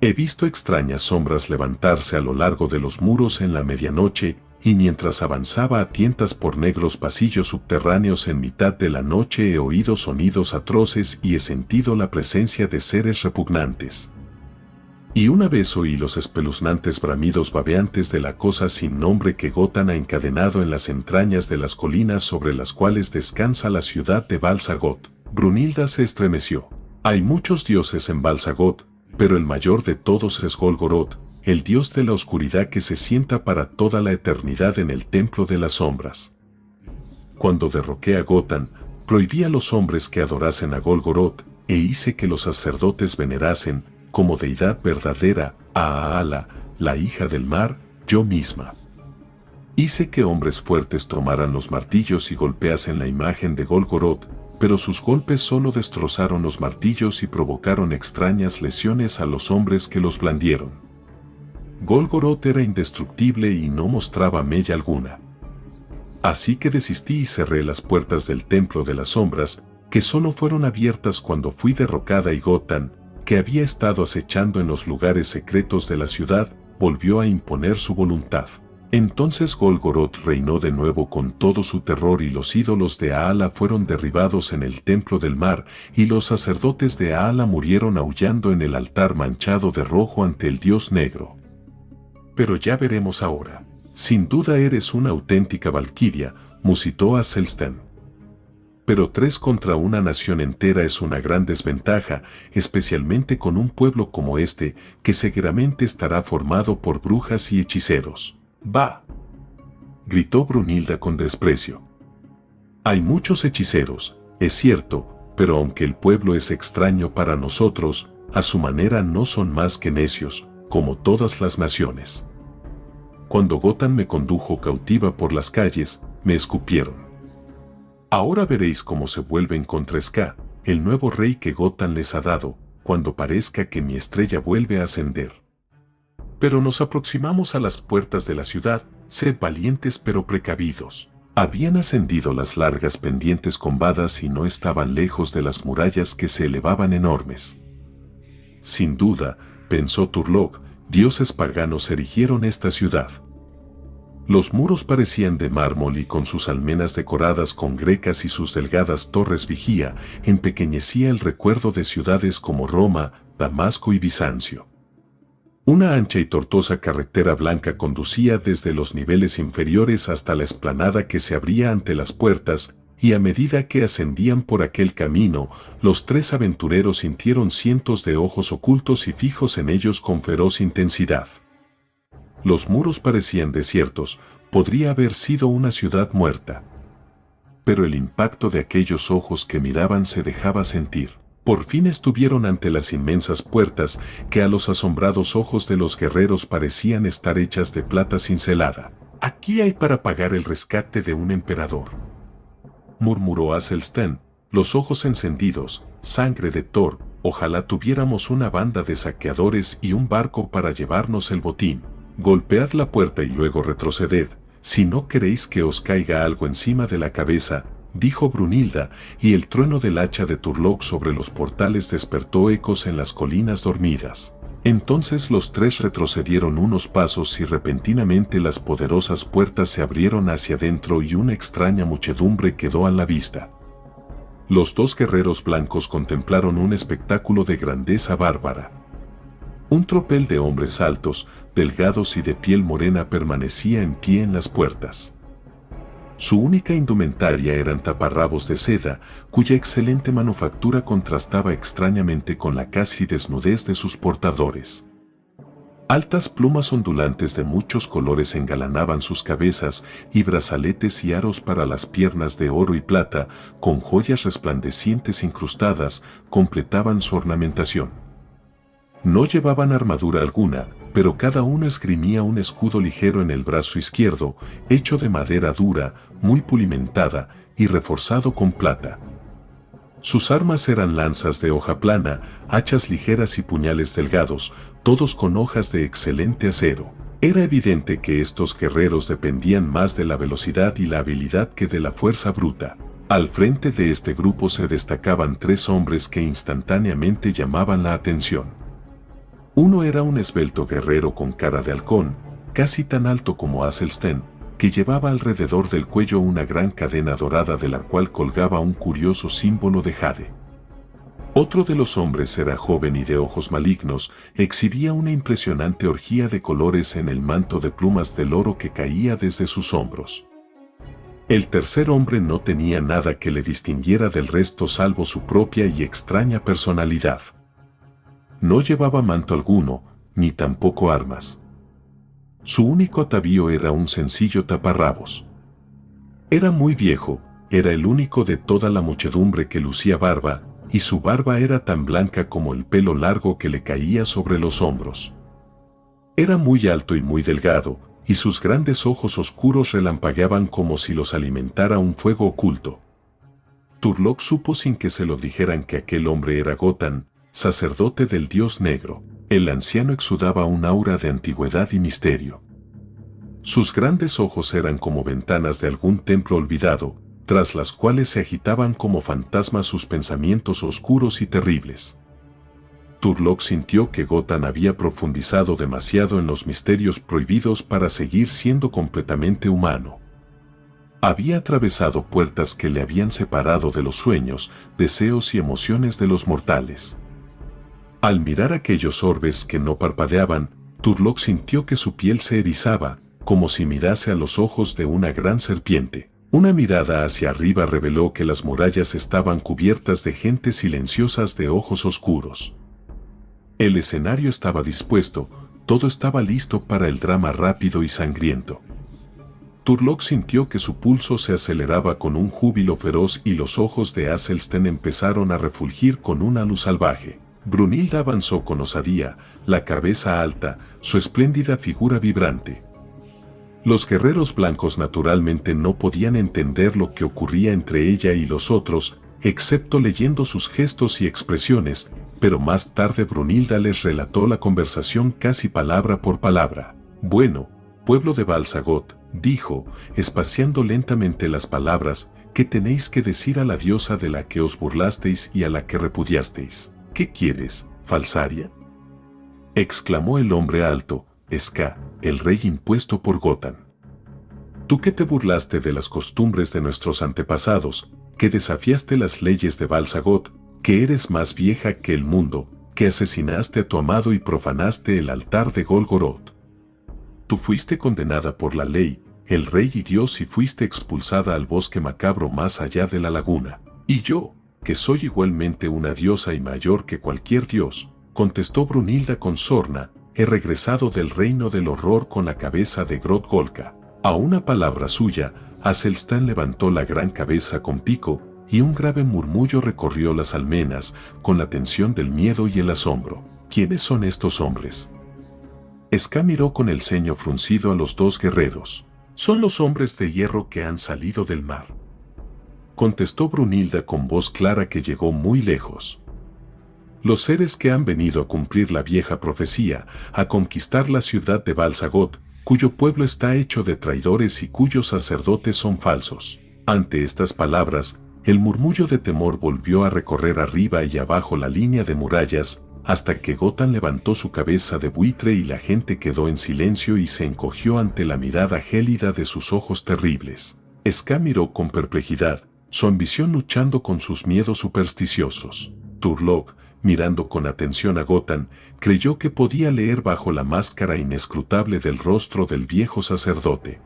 He visto extrañas sombras levantarse a lo largo de los muros en la medianoche, y mientras avanzaba a tientas por negros pasillos subterráneos en mitad de la noche he oído sonidos atroces y he sentido la presencia de seres repugnantes. Y una vez oí los espeluznantes bramidos babeantes de la cosa sin nombre que Gotan ha encadenado en las entrañas de las colinas sobre las cuales descansa la ciudad de Balsagot. Brunilda se estremeció. Hay muchos dioses en Balsagot, pero el mayor de todos es Golgoroth, el dios de la oscuridad que se sienta para toda la eternidad en el templo de las sombras. Cuando derroqué a Gotan, prohibí a los hombres que adorasen a Golgoroth, e hice que los sacerdotes venerasen, como deidad verdadera, a Aala, la hija del mar, yo misma. Hice que hombres fuertes tomaran los martillos y golpeasen la imagen de Golgoroth, pero sus golpes solo destrozaron los martillos y provocaron extrañas lesiones a los hombres que los blandieron. Golgoroth era indestructible y no mostraba mella alguna. Así que desistí y cerré las puertas del templo de las sombras, que solo fueron abiertas cuando fui derrocada y Gotan, que había estado acechando en los lugares secretos de la ciudad, volvió a imponer su voluntad. Entonces Golgoroth reinó de nuevo con todo su terror y los ídolos de Aala fueron derribados en el templo del mar, y los sacerdotes de Aala murieron aullando en el altar manchado de rojo ante el dios negro. Pero ya veremos ahora. Sin duda eres una auténtica valquiria, musitó Aselsten. Pero 3 contra una nación entera es una gran desventaja, especialmente con un pueblo como este, que seguramente estará formado por brujas y hechiceros. ¡Bah!, gritó Brunilda con desprecio. Hay muchos hechiceros, es cierto, pero aunque el pueblo es extraño para nosotros, a su manera no son más que necios, como todas las naciones. Cuando Gotan me condujo cautiva por las calles, me escupieron. Ahora veréis cómo se vuelven contra Ska, el nuevo rey que Gotan les ha dado, cuando parezca que mi estrella vuelve a ascender. Pero nos aproximamos a las puertas de la ciudad, sed valientes pero precavidos. Habían ascendido las largas pendientes combadas y no estaban lejos de las murallas que se elevaban enormes. Sin duda, pensó Turlock, dioses paganos erigieron esta ciudad. Los muros parecían de mármol y con sus almenas decoradas con grecas y sus delgadas torres vigía, empequeñecía el recuerdo de ciudades como Roma, Damasco y Bizancio. Una ancha y tortuosa carretera blanca conducía desde los niveles inferiores hasta la explanada que se abría ante las puertas, y a medida que ascendían por aquel camino, los tres aventureros sintieron cientos de ojos ocultos y fijos en ellos con feroz intensidad. Los muros parecían desiertos, podría haber sido una ciudad muerta. Pero el impacto de aquellos ojos que miraban se dejaba sentir. Por fin estuvieron ante las inmensas puertas que a los asombrados ojos de los guerreros parecían estar hechas de plata cincelada. «Aquí hay para pagar el rescate de un emperador», murmuró Aselstén, los ojos encendidos. «Sangre de Thor, ojalá tuviéramos una banda de saqueadores y un barco para llevarnos el botín. Golpead la puerta y luego retroceded, si no queréis que os caiga algo encima de la cabeza», dijo Brunilda, y el trueno del hacha de Turlock sobre los portales despertó ecos en las colinas dormidas. Entonces los tres retrocedieron unos pasos y repentinamente las poderosas puertas se abrieron hacia adentro y una extraña muchedumbre quedó a la vista. Los dos guerreros blancos contemplaron un espectáculo de grandeza bárbara. Un tropel de hombres altos, delgados y de piel morena permanecía en pie en las puertas. Su única indumentaria eran taparrabos de seda, cuya excelente manufactura contrastaba extrañamente con la casi desnudez de sus portadores. Altas plumas ondulantes de muchos colores engalanaban sus cabezas y brazaletes y aros para las piernas de oro y plata, con joyas resplandecientes incrustadas, completaban su ornamentación. No llevaban armadura alguna, pero cada uno esgrimía un escudo ligero en el brazo izquierdo, hecho de madera dura, muy pulimentada y reforzado con plata. Sus armas eran lanzas de hoja plana, hachas ligeras y puñales delgados, todos con hojas de excelente acero. Era evidente que estos guerreros dependían más de la velocidad y la habilidad que de la fuerza bruta. Al frente de este grupo se destacaban tres hombres que instantáneamente llamaban la atención. Uno era un esbelto guerrero con cara de halcón, casi tan alto como Aselstén, que llevaba alrededor del cuello una gran cadena dorada de la cual colgaba un curioso símbolo de jade. Otro de los hombres era joven y de ojos malignos, exhibía una impresionante orgía de colores en el manto de plumas del oro que caía desde sus hombros. El tercer hombre no tenía nada que le distinguiera del resto salvo su propia y extraña personalidad. No llevaba manto alguno, ni tampoco armas. Su único atavío era un sencillo taparrabos. Era muy viejo, era el único de toda la muchedumbre que lucía barba, y su barba era tan blanca como el pelo largo que le caía sobre los hombros. Era muy alto y muy delgado, y sus grandes ojos oscuros relampagueaban como si los alimentara un fuego oculto. Turlock supo sin que se lo dijeran que aquel hombre era Gotan, sacerdote del dios negro. El anciano exudaba un aura de antigüedad y misterio. Sus grandes ojos eran como ventanas de algún templo olvidado, tras las cuales se agitaban como fantasmas sus pensamientos oscuros y terribles. Turlock sintió que Gotan había profundizado demasiado en los misterios prohibidos para seguir siendo completamente humano. Había atravesado puertas que le habían separado de los sueños, deseos y emociones de los mortales. Al mirar aquellos orbes que no parpadeaban, Turlock sintió que su piel se erizaba, como si mirase a los ojos de una gran serpiente. Una mirada hacia arriba reveló que las murallas estaban cubiertas de gentes silenciosas de ojos oscuros. El escenario estaba dispuesto, todo estaba listo para el drama rápido y sangriento. Turlock sintió que su pulso se aceleraba con un júbilo feroz y los ojos de Aselstén empezaron a refulgir con una luz salvaje. Brunilda avanzó con osadía, la cabeza alta, su espléndida figura vibrante. Los guerreros blancos naturalmente no podían entender lo que ocurría entre ella y los otros, excepto leyendo sus gestos y expresiones, pero más tarde Brunilda les relató la conversación casi palabra por palabra. Bueno, pueblo de Balsagot, dijo, espaciando lentamente las palabras, ¿qué tenéis que decir a la diosa de la que os burlasteis y a la que repudiasteis? ¿Qué quieres, falsaria? Exclamó el hombre alto, Ska, el rey impuesto por Gotan. Tú que te burlaste de las costumbres de nuestros antepasados, que desafiaste las leyes de Balsagot, que eres más vieja que el mundo, que asesinaste a tu amado y profanaste el altar de Golgoroth. Tú fuiste condenada por la ley, el rey y Dios y fuiste expulsada al bosque macabro más allá de la laguna. Y yo, que soy igualmente una diosa y mayor que cualquier dios, contestó Brunilda con sorna, he regresado del reino del horror con la cabeza de Groth-Golka. A una palabra suya, Athelstan levantó la gran cabeza con pico, y un grave murmullo recorrió las almenas, con la tensión del miedo y el asombro. ¿Quiénes son estos hombres? Ska miró con el ceño fruncido a los dos guerreros. Son los hombres de hierro que han salido del mar. Contestó Brunilda con voz clara que llegó muy lejos. Los seres que han venido a cumplir la vieja profecía, a conquistar la ciudad de Balsagot, cuyo pueblo está hecho de traidores y cuyos sacerdotes son falsos. Ante estas palabras, el murmullo de temor volvió a recorrer arriba y abajo la línea de murallas, hasta que Gotan levantó su cabeza de buitre y la gente quedó en silencio y se encogió ante la mirada gélida de sus ojos terribles. Ska miró con perplejidad, su ambición luchando con sus miedos supersticiosos. Turlog, mirando con atención a Gotan, creyó que podía leer bajo la máscara inescrutable del rostro del viejo sacerdote.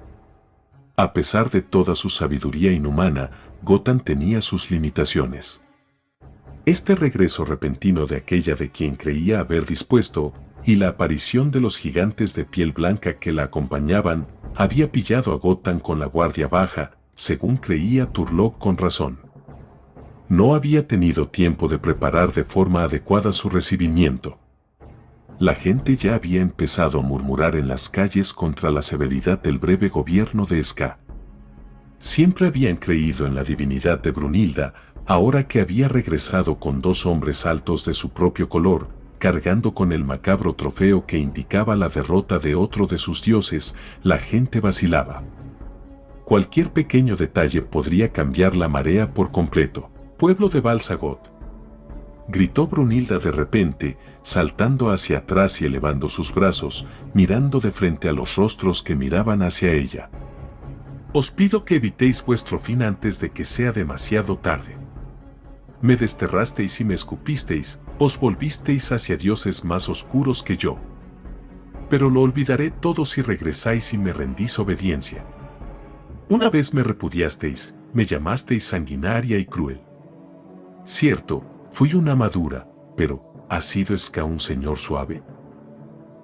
A pesar de toda su sabiduría inhumana, Gotan tenía sus limitaciones. Este regreso repentino de aquella de quien creía haber dispuesto, y la aparición de los gigantes de piel blanca que la acompañaban, había pillado a Gotan con la guardia baja, según creía Turlog con razón. No había tenido tiempo de preparar de forma adecuada su recibimiento. La gente ya había empezado a murmurar en las calles contra la severidad del breve gobierno de Ska. Siempre habían creído en la divinidad de Brunilda, ahora que había regresado con dos hombres altos de su propio color, cargando con el macabro trofeo que indicaba la derrota de otro de sus dioses, la gente vacilaba. Cualquier pequeño detalle podría cambiar la marea por completo. Pueblo de Balsagot, gritó Brunilda de repente, saltando hacia atrás y elevando sus brazos, mirando de frente a los rostros que miraban hacia ella. Os pido que evitéis vuestro fin antes de que sea demasiado tarde. Me desterrasteis y me escupisteis, os volvisteis hacia dioses más oscuros que yo. Pero lo olvidaré todo si regresáis y me rendís obediencia. Una vez me repudiasteis, me llamasteis sanguinaria y cruel. Cierto, fui una madura, pero ¿ha sido Ska un señor suave?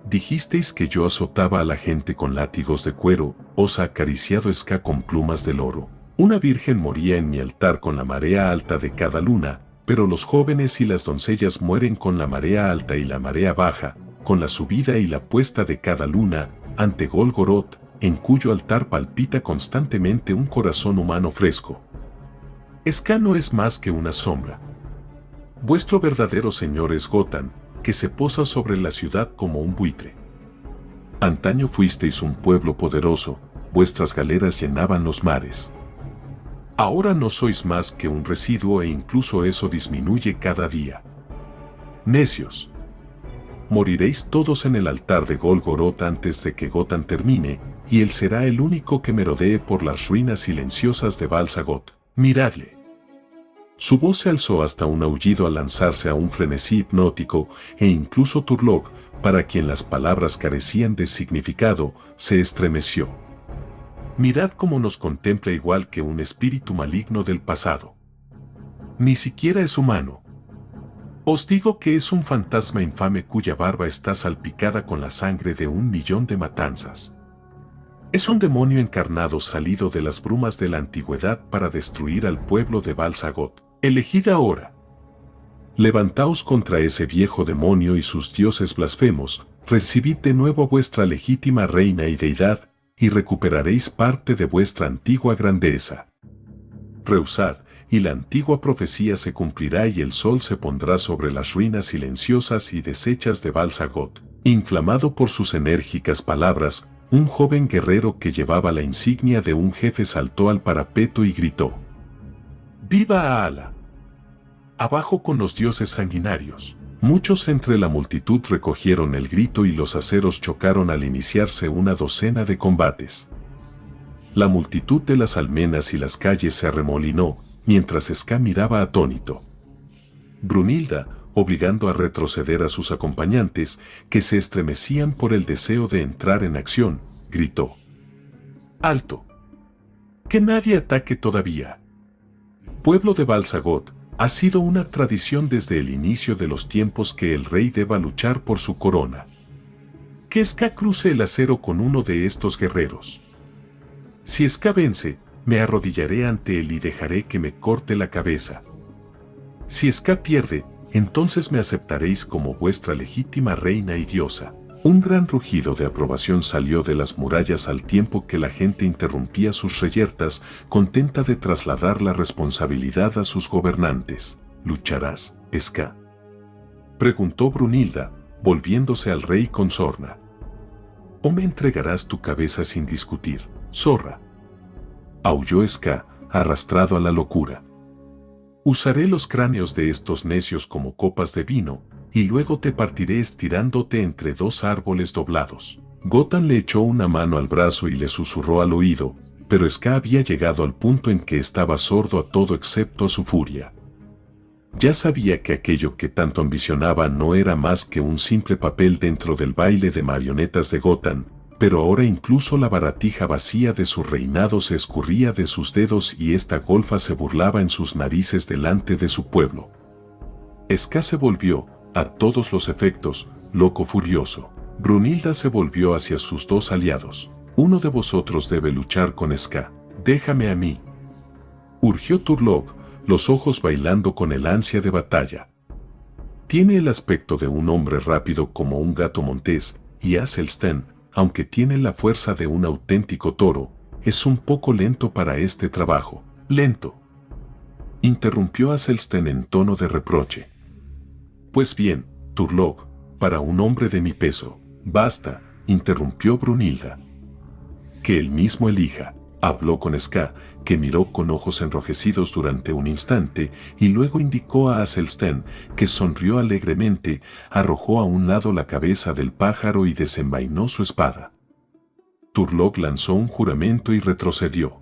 Dijisteis que yo azotaba a la gente con látigos de cuero, os ha acariciado Ska con plumas del oro. Una virgen moría en mi altar con la marea alta de cada luna, pero los jóvenes y las doncellas mueren con la marea alta y la marea baja, con la subida y la puesta de cada luna, ante Golgoroth, en cuyo altar palpita constantemente un corazón humano fresco. Ska no es más que una sombra. Vuestro verdadero señor es Gotan, que se posa sobre la ciudad como un buitre. Antaño fuisteis un pueblo poderoso, vuestras galeras llenaban los mares. Ahora no sois más que un residuo e incluso eso disminuye cada día. Necios. Moriréis todos en el altar de Golgoroth antes de que Gotan termine, y él será el único que merodee por las ruinas silenciosas de Balsagot. Miradle. Su voz se alzó hasta un aullido al lanzarse a un frenesí hipnótico, e incluso Turlog, para quien las palabras carecían de significado, se estremeció. Mirad cómo nos contempla igual que un espíritu maligno del pasado. Ni siquiera es humano. Os digo que es un fantasma infame cuya barba está salpicada con la sangre de 1.000.000 de matanzas. Es un demonio encarnado salido de las brumas de la antigüedad para destruir al pueblo de Balsagot. Elegid ahora. Levantaos contra ese viejo demonio y sus dioses blasfemos, recibid de nuevo a vuestra legítima reina y deidad, y recuperaréis parte de vuestra antigua grandeza. Rehusad, y la antigua profecía se cumplirá y el sol se pondrá sobre las ruinas silenciosas y deshechas de Balsagot. Inflamado por sus enérgicas palabras, un joven guerrero que llevaba la insignia de un jefe saltó al parapeto y gritó: ¡Viva Aala! Abajo con los dioses sanguinarios. Muchos entre la multitud recogieron el grito y los aceros chocaron al iniciarse una docena de combates. La multitud de las almenas y las calles se arremolinó, mientras Ska miraba atónito. Brunilda, obligando a retroceder a sus acompañantes, que se estremecían por el deseo de entrar en acción, gritó: ¡Alto! ¡Que nadie ataque todavía! Pueblo de Balsagot, ha sido una tradición desde el inicio de los tiempos que el rey deba luchar por su corona. Que Ska cruce el acero con uno de estos guerreros. Si Ska vence, me arrodillaré ante él y dejaré que me corte la cabeza. Si Ska pierde, entonces me aceptaréis como vuestra legítima reina y diosa. Un gran rugido de aprobación salió de las murallas al tiempo que la gente interrumpía sus reyertas, contenta de trasladar la responsabilidad a sus gobernantes. ¿Lucharás, Ska?, preguntó Brunilda, volviéndose al rey con sorna. ¿O me entregarás tu cabeza sin discutir, zorra?, aulló Ska, arrastrado a la locura. Usaré los cráneos de estos necios como copas de vino, y luego te partiré estirándote entre dos árboles doblados. Gotan le echó una mano al brazo y le susurró al oído, pero Ska había llegado al punto en que estaba sordo a todo excepto a su furia. Ya sabía que aquello que tanto ambicionaba no era más que un simple papel dentro del baile de marionetas de Gotan, pero ahora incluso la baratija vacía de su reinado se escurría de sus dedos y esta golfa se burlaba en sus narices delante de su pueblo. Ska se volvió, a todos los efectos, loco furioso. Brunilda se volvió hacia sus dos aliados. Uno de vosotros debe luchar con Ska. Déjame a mí, urgió Turlog, los ojos bailando con el ansia de batalla. Tiene el aspecto de un hombre rápido como un gato montés, y Aselsten, aunque tiene la fuerza de un auténtico toro, es un poco lento para este trabajo. ¿Lento?, interrumpió Aselsten en tono de reproche. Pues bien, Turlog, para un hombre de mi peso. Basta, interrumpió Brunilda. Que él mismo elija, habló con Ska, que miró con ojos enrojecidos durante un instante, y luego indicó a Aselsten, que sonrió alegremente, arrojó a un lado la cabeza del pájaro y desenvainó su espada. Turlog lanzó un juramento y retrocedió.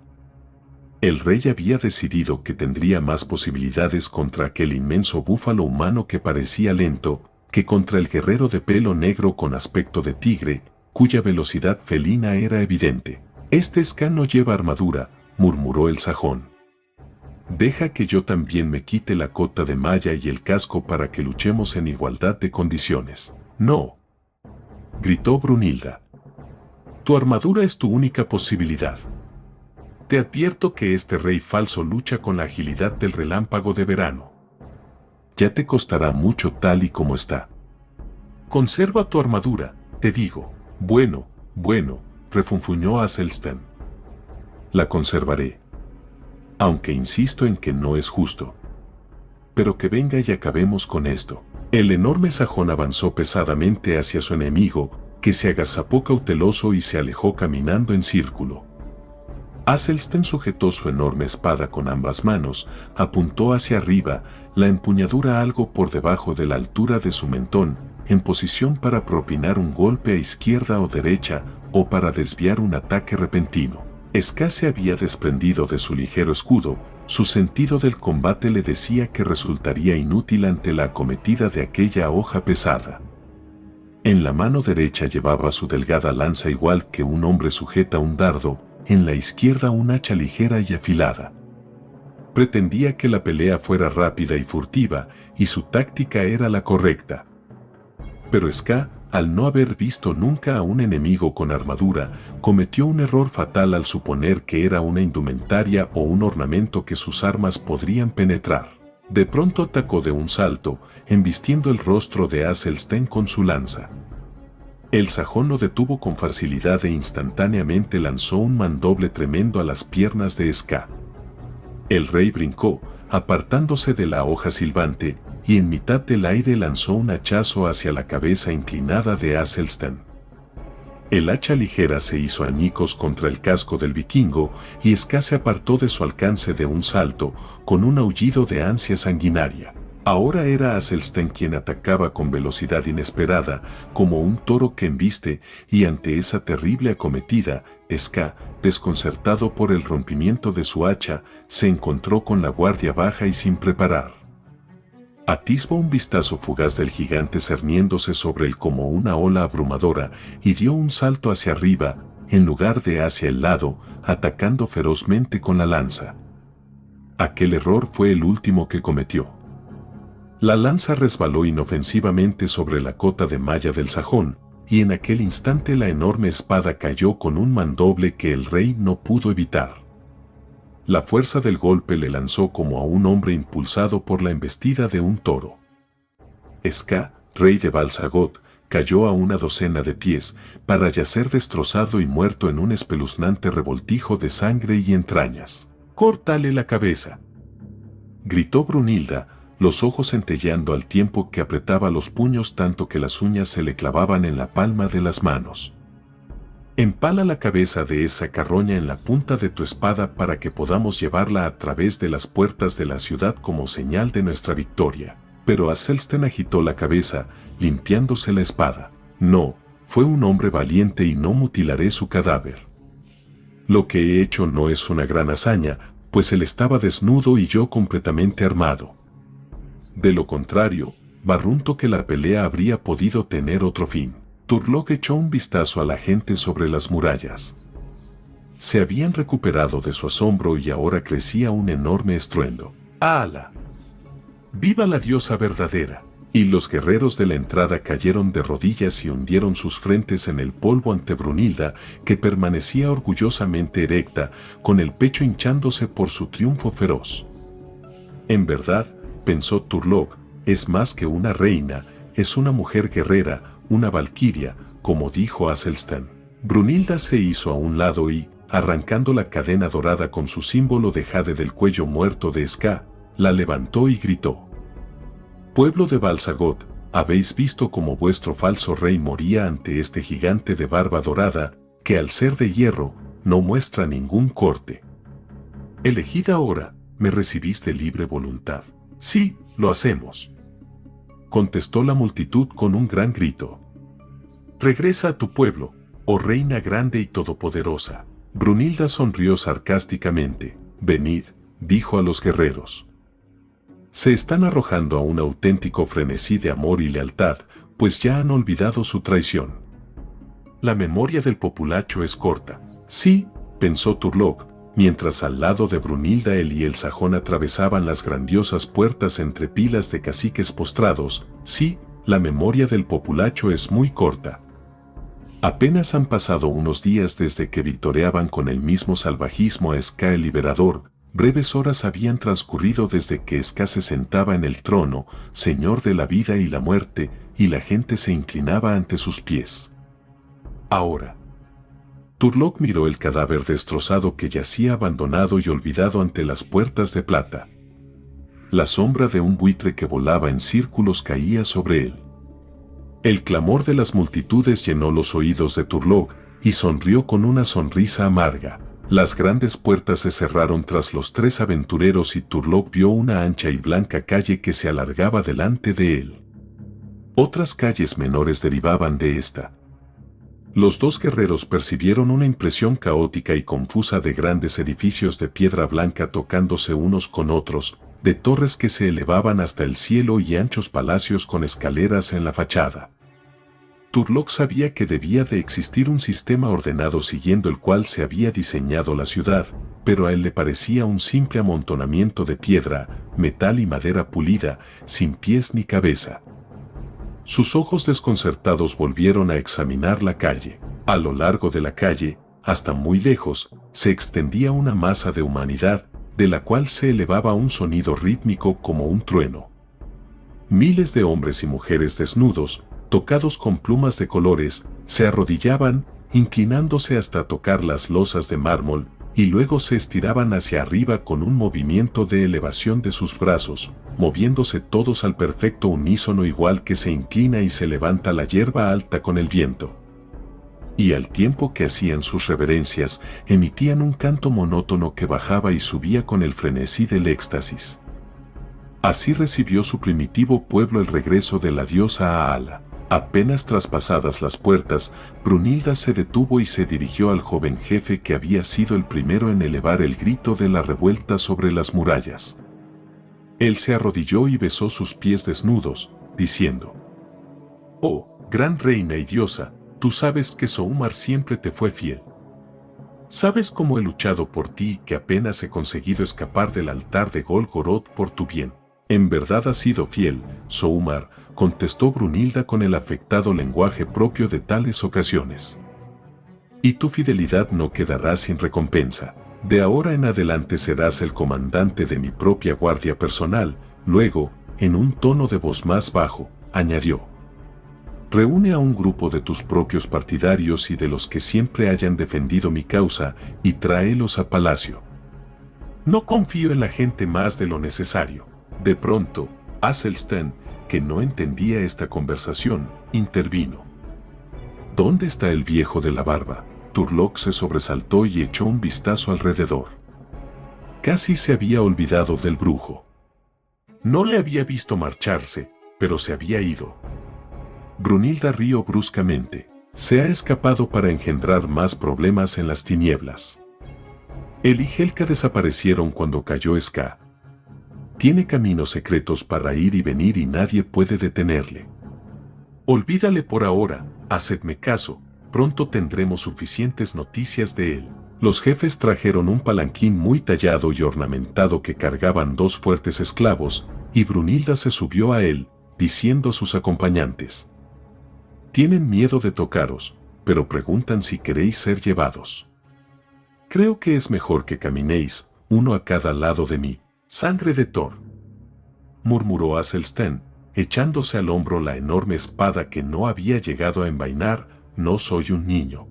El rey había decidido que tendría más posibilidades contra aquel inmenso búfalo humano que parecía lento, que contra el guerrero de pelo negro con aspecto de tigre, cuya velocidad felina era evidente. Este Ska no lleva armadura, murmuró el sajón. Deja que yo también me quite la cota de malla y el casco para que luchemos en igualdad de condiciones. No, gritó Brunilda. Tu armadura es tu única posibilidad. Te advierto que este rey falso lucha con la agilidad del relámpago de verano. Ya te costará mucho tal y como está. Conserva tu armadura, te digo. Bueno, refunfuñó Aselsten. La conservaré. Aunque insisto en que no es justo. Pero que venga y acabemos con esto. El enorme sajón avanzó pesadamente hacia su enemigo, que se agazapó cauteloso y se alejó caminando en círculo. Aselsten sujetó su enorme espada con ambas manos, apuntó hacia arriba, la empuñadura algo por debajo de la altura de su mentón, en posición para propinar un golpe a izquierda o derecha, o para desviar un ataque repentino. Ska se había desprendido de su ligero escudo, su sentido del combate le decía que resultaría inútil ante la acometida de aquella hoja pesada. En la mano derecha llevaba su delgada lanza igual que un hombre sujeta un dardo, en la izquierda un hacha ligera y afilada. Pretendía que la pelea fuera rápida y furtiva, y su táctica era la correcta. Pero Ska, al no haber visto nunca a un enemigo con armadura, cometió un error fatal al suponer que era una indumentaria o un ornamento que sus armas podrían penetrar. De pronto atacó de un salto, embistiendo el rostro de Aselsten con su lanza. El sajón lo detuvo con facilidad e instantáneamente lanzó un mandoble tremendo a las piernas de Ska. El rey brincó, apartándose de la hoja silbante, y en mitad del aire lanzó un hachazo hacia la cabeza inclinada de Aselsten. El hacha ligera se hizo añicos contra el casco del vikingo y Ska se apartó de su alcance de un salto, con un aullido de ansia sanguinaria. Ahora era Aselsten quien atacaba con velocidad inesperada, como un toro que embiste, y ante esa terrible acometida, Ska, desconcertado por el rompimiento de su hacha, se encontró con la guardia baja y sin preparar. Atisbó un vistazo fugaz del gigante cerniéndose sobre él como una ola abrumadora y dio un salto hacia arriba, en lugar de hacia el lado, atacando ferozmente con la lanza. Aquel error fue el último que cometió. La lanza resbaló inofensivamente sobre la cota de malla del sajón, y en aquel instante la enorme espada cayó con un mandoble que el rey no pudo evitar. La fuerza del golpe le lanzó como a un hombre impulsado por la embestida de un toro. Ska, rey de Balsagot, cayó a una docena de pies, para yacer destrozado y muerto en un espeluznante revoltijo de sangre y entrañas. «¡Córtale la cabeza!», gritó Brunilda, los ojos centelleando al tiempo que apretaba los puños tanto que las uñas se le clavaban en la palma de las manos. «Empala la cabeza de esa carroña en la punta de tu espada para que podamos llevarla a través de las puertas de la ciudad como señal de nuestra victoria». Pero Aselsten agitó la cabeza, limpiándose la espada. «No, fue un hombre valiente y no mutilaré su cadáver. Lo que he hecho no es una gran hazaña, pues él estaba desnudo y yo completamente armado. De lo contrario, barrunto que la pelea habría podido tener otro fin». Turlock echó un vistazo a la gente sobre las murallas. Se habían recuperado de su asombro y ahora crecía un enorme estruendo. ¡Ala! ¡Viva la diosa verdadera! Y los guerreros de la entrada cayeron de rodillas y hundieron sus frentes en el polvo ante Brunilda, que permanecía orgullosamente erecta, con el pecho hinchándose por su triunfo feroz. En verdad, pensó Turlock, es más que una reina, es una mujer guerrera, una valquiria, como dijo Aselsten. Brunilda se hizo a un lado y, arrancando la cadena dorada con su símbolo de jade del cuello muerto de Ska, la levantó y gritó: «Pueblo de Balsagot, habéis visto cómo vuestro falso rey moría ante este gigante de barba dorada, que al ser de hierro, no muestra ningún corte. Elegid ahora, ¿me recibís de libre voluntad?». «Sí, lo hacemos», contestó la multitud con un gran grito. «Regresa a tu pueblo, oh reina grande y todopoderosa». Brunilda sonrió sarcásticamente. «Venid», dijo a los guerreros. «Se están arrojando a un auténtico frenesí de amor y lealtad, pues ya han olvidado su traición. La memoria del populacho es corta». «Sí», pensó Turlock, mientras al lado de Brunilda él y el sajón atravesaban las grandiosas puertas entre pilas de caciques postrados. «Sí, la memoria del populacho es muy corta. Apenas han pasado unos días desde que victoreaban con el mismo salvajismo a Ska el Liberador, breves horas habían transcurrido desde que Ska se sentaba en el trono, señor de la vida y la muerte, y la gente se inclinaba ante sus pies. Ahora». Turlock miró el cadáver destrozado que yacía abandonado y olvidado ante las puertas de plata. La sombra de un buitre que volaba en círculos caía sobre él. El clamor de las multitudes llenó los oídos de Turlock, y sonrió con una sonrisa amarga. Las grandes puertas se cerraron tras los tres aventureros y Turlock vio una ancha y blanca calle que se alargaba delante de él. Otras calles menores derivaban de esta. Los dos guerreros percibieron una impresión caótica y confusa de grandes edificios de piedra blanca tocándose unos con otros, de torres que se elevaban hasta el cielo y anchos palacios con escaleras en la fachada. Turlock sabía que debía de existir un sistema ordenado siguiendo el cual se había diseñado la ciudad, pero a él le parecía un simple amontonamiento de piedra, metal y madera pulida, sin pies ni cabeza. Sus ojos desconcertados volvieron a examinar la calle. A lo largo de la calle, hasta muy lejos, se extendía una masa de humanidad, de la cual se elevaba un sonido rítmico como un trueno. Miles de hombres y mujeres desnudos, tocados con plumas de colores, se arrodillaban, inclinándose hasta tocar las losas de mármol, y luego se estiraban hacia arriba con un movimiento de elevación de sus brazos, moviéndose todos al perfecto unísono igual que se inclina y se levanta la hierba alta con el viento. y al tiempo que hacían sus reverencias, emitían un canto monótono que bajaba y subía con el frenesí del éxtasis. Así recibió su primitivo pueblo el regreso de la diosa Aala. Apenas traspasadas las puertas, Brunilda se detuvo y se dirigió al joven jefe que había sido el primero en elevar el grito de la revuelta sobre las murallas. Él se arrodilló y besó sus pies desnudos, diciendo: «Oh, gran reina y diosa, tú sabes que Soumar siempre te fue fiel. Sabes cómo he luchado por ti y que apenas he conseguido escapar del altar de Golgoroth por tu bien». «En verdad has sido fiel, Soumar», contestó Brunilda con el afectado lenguaje propio de tales ocasiones. «Y tu fidelidad no quedará sin recompensa. De ahora en adelante serás el comandante de mi propia guardia personal». Luego, en un tono de voz más bajo, añadió: «Reúne a un grupo de tus propios partidarios y de los que siempre hayan defendido mi causa, y tráelos a palacio. No confío en la gente más de lo necesario». De pronto, Aselstern, que no entendía esta conversación, intervino. «¿Dónde está el viejo de la barba?». Turlock se sobresaltó y echó un vistazo alrededor. Casi se había olvidado del brujo. No le había visto marcharse, pero se había ido. Brunilda rió bruscamente. «Se ha escapado para engendrar más problemas en las tinieblas». Él y Helka desaparecieron cuando cayó Ska. Tiene caminos secretos para ir y venir y nadie puede detenerle. Olvídale por ahora, hacedme caso, pronto tendremos suficientes noticias de él. Los jefes trajeron un palanquín muy tallado y ornamentado que cargaban 2 fuertes esclavos, y Brunilda se subió a él, diciendo a sus acompañantes: «Tienen miedo de tocaros, pero preguntan si queréis ser llevados. Creo que es mejor que caminéis, uno a cada lado de mí». «Sangre de Thor», murmuró Aselstern, echándose al hombro la enorme espada que no había llegado a envainar. «No soy un niño.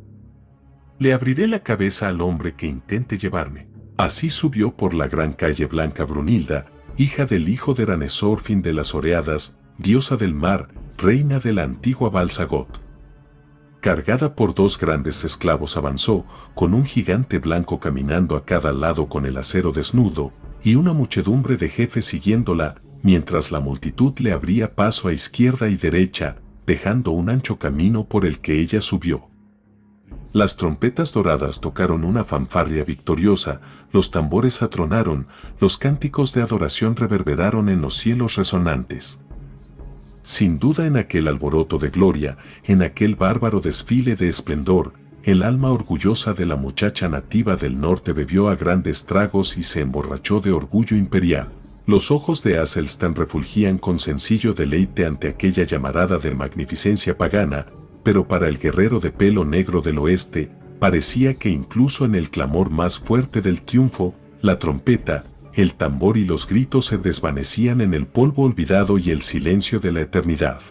Le abriré la cabeza al hombre que intente llevarme». Así subió por la gran calle blanca Brunilda, hija del hijo de Ranesorfin de las Oreadas, diosa del mar, reina de la antigua Balsagoth. Cargada por 2 grandes esclavos avanzó, con un gigante blanco caminando a cada lado con el acero desnudo, y una muchedumbre de jefes siguiéndola, mientras la multitud le abría paso a izquierda y derecha, dejando un ancho camino por el que ella subió. Las trompetas doradas tocaron una fanfarria victoriosa, los tambores atronaron, los cánticos de adoración reverberaron en los cielos resonantes. Sin duda en aquel alboroto de gloria, en aquel bárbaro desfile de esplendor, el alma orgullosa de la muchacha nativa del norte bebió a grandes tragos y se emborrachó de orgullo imperial. Los ojos de Aselstern refulgían con sencillo deleite ante aquella llamarada de magnificencia pagana, pero para el guerrero de pelo negro del oeste, parecía que incluso en el clamor más fuerte del triunfo, la trompeta, el tambor y los gritos se desvanecían en el polvo olvidado y el silencio de la eternidad.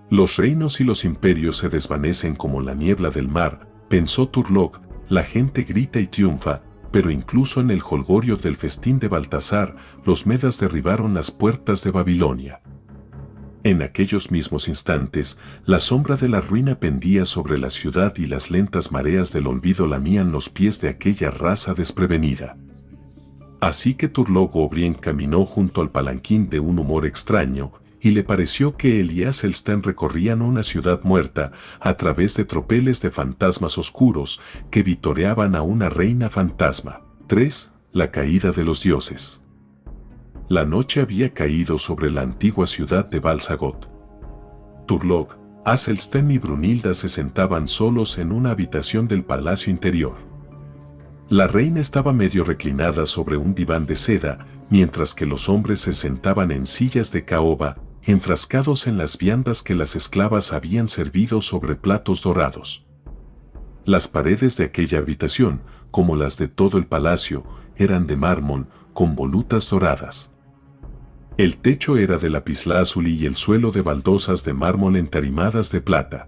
«Los reinos y los imperios se desvanecen como la niebla del mar», pensó Turlock, «la gente grita y triunfa, pero incluso en el jolgorio del festín de Baltasar, los medas derribaron las puertas de Babilonia». En aquellos mismos instantes, la sombra de la ruina pendía sobre la ciudad y las lentas mareas del olvido lamían los pies de aquella raza desprevenida. Así que Turlock O'Brien caminó junto al palanquín de un humor extraño, y le pareció que él y Aselstern recorrían una ciudad muerta a través de tropeles de fantasmas oscuros que vitoreaban a una reina fantasma. 3. La caída de los dioses. La noche había caído sobre la antigua ciudad de Balsagoth. Turlock, Aselstern y Brunilda se sentaban solos en una habitación del palacio interior. La reina estaba medio reclinada sobre un diván de seda, mientras que los hombres se sentaban en sillas de caoba, enfrascados en las viandas que las esclavas habían servido sobre platos dorados. Las paredes de aquella habitación, como las de todo el palacio, eran de mármol, con volutas doradas. El techo era de lapislázuli y el suelo de baldosas de mármol entarimadas de plata.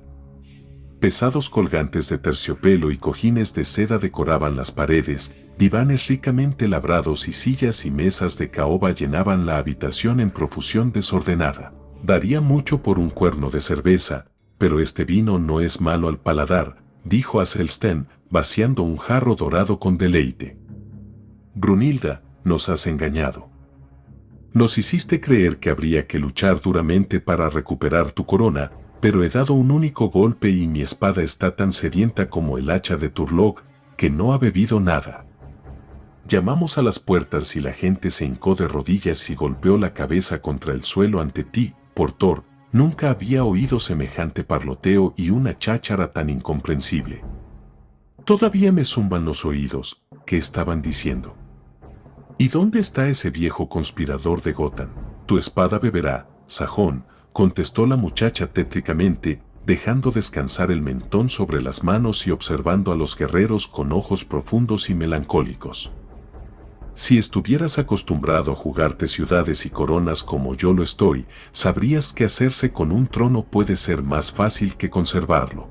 Pesados colgantes de terciopelo y cojines de seda decoraban las paredes, divanes ricamente labrados y sillas y mesas de caoba llenaban la habitación en profusión desordenada. Daría mucho por un cuerno de cerveza, pero este vino no es malo al paladar, dijo Aselsten, vaciando un jarro dorado con deleite. Brunilda, nos has engañado. Nos hiciste creer que habría que luchar duramente para recuperar tu corona, pero he dado un único golpe y mi espada está tan sedienta como el hacha de Turlough, que no ha bebido nada. Llamamos a las puertas y la gente se hincó de rodillas y golpeó la cabeza contra el suelo ante ti, Portor. Nunca había oído semejante parloteo y una cháchara tan incomprensible. Todavía me zumban los oídos. ¿Qué estaban diciendo? ¿Y dónde está ese viejo conspirador de Gotham? Tu espada beberá, sajón, contestó la muchacha tétricamente, dejando descansar el mentón sobre las manos y observando a los guerreros con ojos profundos y melancólicos. Si estuvieras acostumbrado a jugarte ciudades y coronas como yo lo estoy, sabrías que hacerse con un trono puede ser más fácil que conservarlo.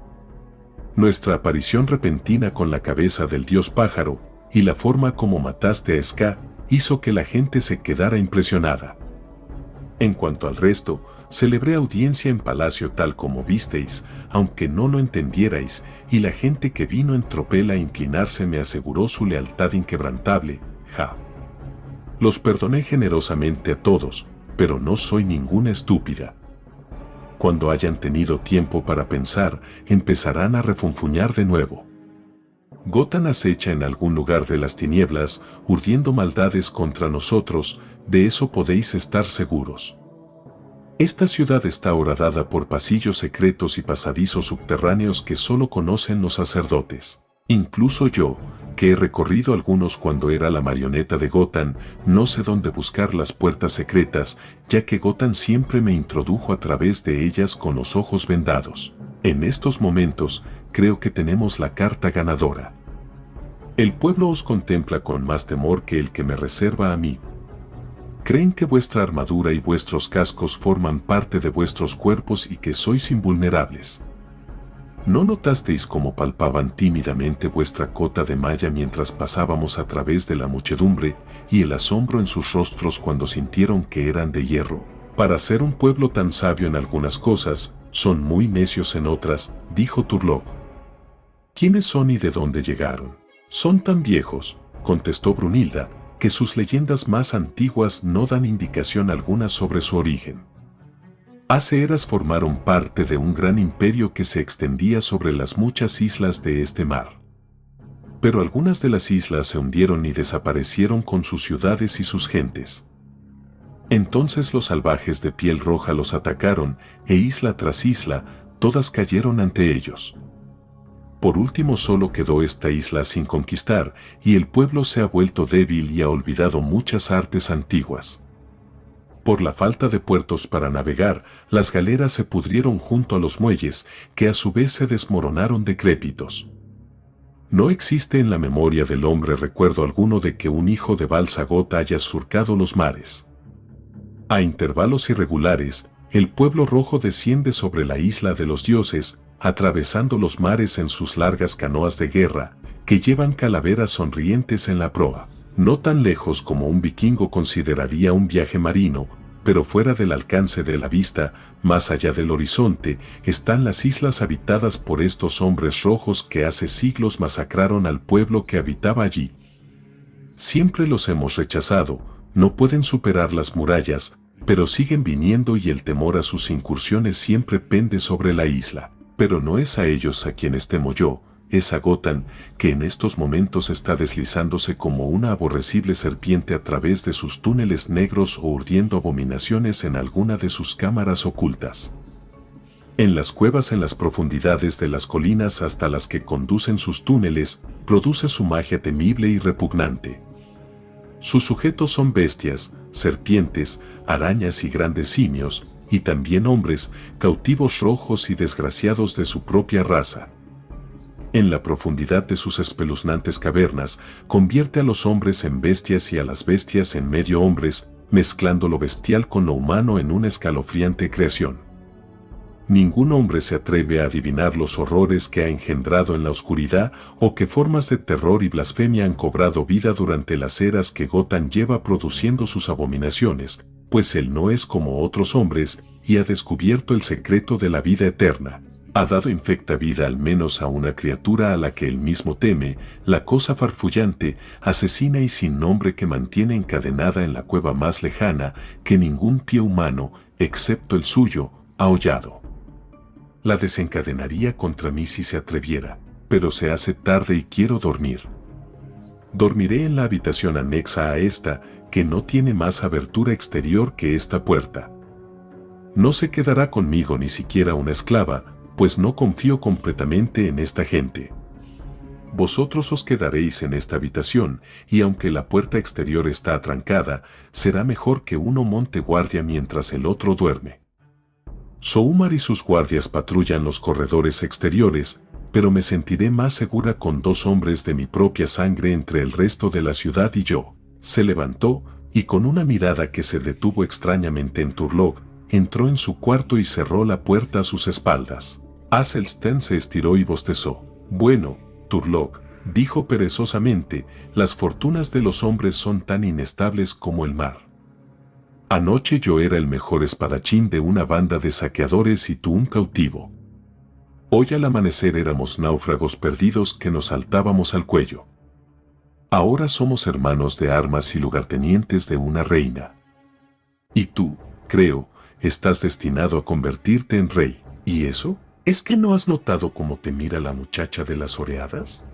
Nuestra aparición repentina con la cabeza del dios pájaro y la forma como mataste a Ska hizo que la gente se quedara impresionada. En cuanto al resto, celebré audiencia en palacio tal como visteis, aunque no lo entendierais, y la gente que vino en tropel a inclinarse me aseguró su lealtad inquebrantable. Ja. Los perdoné generosamente a todos, pero no soy ninguna estúpida. Cuando hayan tenido tiempo para pensar, empezarán a refunfuñar de nuevo. Gotham acecha en algún lugar de las tinieblas, urdiendo maldades contra nosotros, de eso podéis estar seguros. Esta ciudad está horadada por pasillos secretos y pasadizos subterráneos que solo conocen los sacerdotes. Incluso yo, que he recorrido algunos cuando era la marioneta de Gotham, no sé dónde buscar las puertas secretas, ya que Gotham siempre me introdujo a través de ellas con los ojos vendados. En estos momentos, creo que tenemos la carta ganadora. El pueblo os contempla con más temor que el que me reserva a mí. Creen que vuestra armadura y vuestros cascos forman parte de vuestros cuerpos y que sois invulnerables. ¿No notasteis cómo palpaban tímidamente vuestra cota de malla mientras pasábamos a través de la muchedumbre y el asombro en sus rostros cuando sintieron que eran de hierro? Para ser un pueblo tan sabio en algunas cosas, son muy necios en otras, dijo Turlough. ¿Quiénes son y de dónde llegaron? Son tan viejos, contestó Brunilda, que sus leyendas más antiguas no dan indicación alguna sobre su origen. Hace eras formaron parte de un gran imperio que se extendía sobre las muchas islas de este mar. Pero algunas de las islas se hundieron y desaparecieron con sus ciudades y sus gentes. Entonces los salvajes de piel roja los atacaron, e isla tras isla, todas cayeron ante ellos. Por último solo quedó esta isla sin conquistar, y el pueblo se ha vuelto débil y ha olvidado muchas artes antiguas. Por la falta de puertos para navegar, las galeras se pudrieron junto a los muelles, que a su vez se desmoronaron decrépitos. No existe en la memoria del hombre recuerdo alguno de que un hijo de Balsagot haya surcado los mares. A intervalos irregulares, el pueblo rojo desciende sobre la isla de los dioses, atravesando los mares en sus largas canoas de guerra, que llevan calaveras sonrientes en la proa. No tan lejos como un vikingo consideraría un viaje marino, pero fuera del alcance de la vista, más allá del horizonte, están las islas habitadas por estos hombres rojos que hace siglos masacraron al pueblo que habitaba allí. Siempre los hemos rechazado, no pueden superar las murallas, pero siguen viniendo y el temor a sus incursiones siempre pende sobre la isla. Pero no es a ellos a quienes temo yo, es a Gotham, que en estos momentos está deslizándose como una aborrecible serpiente a través de sus túneles negros o urdiendo abominaciones en alguna de sus cámaras ocultas. En las cuevas en las profundidades de las colinas hasta las que conducen sus túneles, produce su magia temible y repugnante. Sus sujetos son bestias, serpientes, arañas y grandes simios, y también hombres, cautivos rojos y desgraciados de su propia raza. En la profundidad de sus espeluznantes cavernas, convierte a los hombres en bestias y a las bestias en medio hombres, mezclando lo bestial con lo humano en una escalofriante creación. Ningún hombre se atreve a adivinar los horrores que ha engendrado en la oscuridad o qué formas de terror y blasfemia han cobrado vida durante las eras que Gotham lleva produciendo sus abominaciones, pues él no es como otros hombres y ha descubierto el secreto de la vida eterna. Ha dado infecta vida al menos a una criatura a la que él mismo teme, la cosa farfullante, asesina y sin nombre que mantiene encadenada en la cueva más lejana que ningún pie humano, excepto el suyo, ha hollado. La desencadenaría contra mí si se atreviera, pero se hace tarde y quiero dormir. Dormiré en la habitación anexa a esta, que no tiene más abertura exterior que esta puerta. No se quedará conmigo ni siquiera una esclava, pues no confío completamente en esta gente. Vosotros os quedaréis en esta habitación, y aunque la puerta exterior está atrancada, será mejor que uno monte guardia mientras el otro duerme. Soumar y sus guardias patrullan los corredores exteriores, pero me sentiré más segura con 2 hombres de mi propia sangre entre el resto de la ciudad y yo. Se levantó, y con una mirada que se detuvo extrañamente en Turlough, entró en su cuarto y cerró la puerta a sus espaldas. Aselstén se estiró y bostezó. Bueno, Turlough, dijo perezosamente, las fortunas de los hombres son tan inestables como el mar. Anoche yo era el mejor espadachín de una banda de saqueadores y tú un cautivo. Hoy al amanecer éramos náufragos perdidos que nos saltábamos al cuello. Ahora somos hermanos de armas y lugartenientes de una reina. Y tú, creo, estás destinado a convertirte en rey. ¿Y eso? ¿Es que no has notado cómo te mira la muchacha de las oreadas?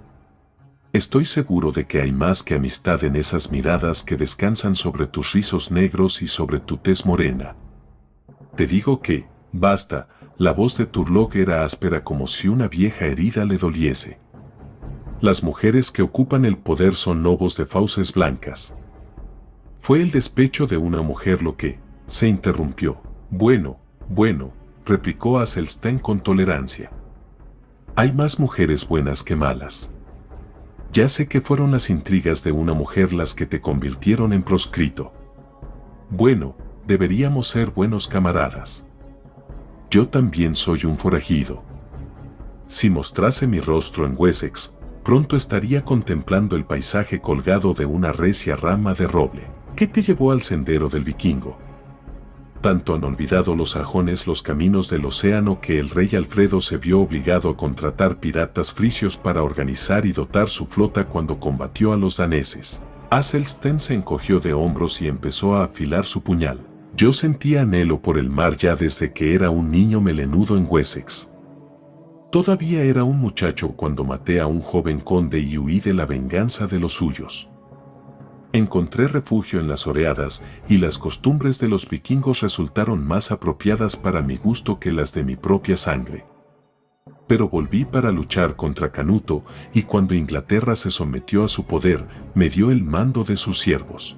Estoy seguro de que hay más que amistad en esas miradas que descansan sobre tus rizos negros y sobre tu tez morena. Te digo que, basta, la voz de Turlough era áspera como si una vieja herida le doliese. Las mujeres que ocupan el poder son lobos de fauces blancas. Fue el despecho de una mujer lo que, se interrumpió. Bueno, replicó Aselstén con tolerancia. Hay más mujeres buenas que malas. Ya sé que fueron las intrigas de una mujer las que te convirtieron en proscrito. Bueno, deberíamos ser buenos camaradas. Yo también soy un forajido. Si mostrase mi rostro en Wessex, pronto estaría contemplando el paisaje colgado de una recia rama de roble. ¿Qué te llevó al sendero del vikingo? Tanto han olvidado los sajones los caminos del océano que el rey Alfredo se vio obligado a contratar piratas frisios para organizar y dotar su flota cuando combatió a los daneses. Aselstén se encogió de hombros y empezó a afilar su puñal. Yo sentía anhelo por el mar ya desde que era un niño melenudo en Wessex. Todavía era un muchacho cuando maté a un joven conde y huí de la venganza de los suyos. Encontré refugio en las oreadas y las costumbres de los vikingos resultaron más apropiadas para mi gusto que las de mi propia sangre. Pero volví para luchar contra Canuto y cuando Inglaterra se sometió a su poder, me dio el mando de sus siervos.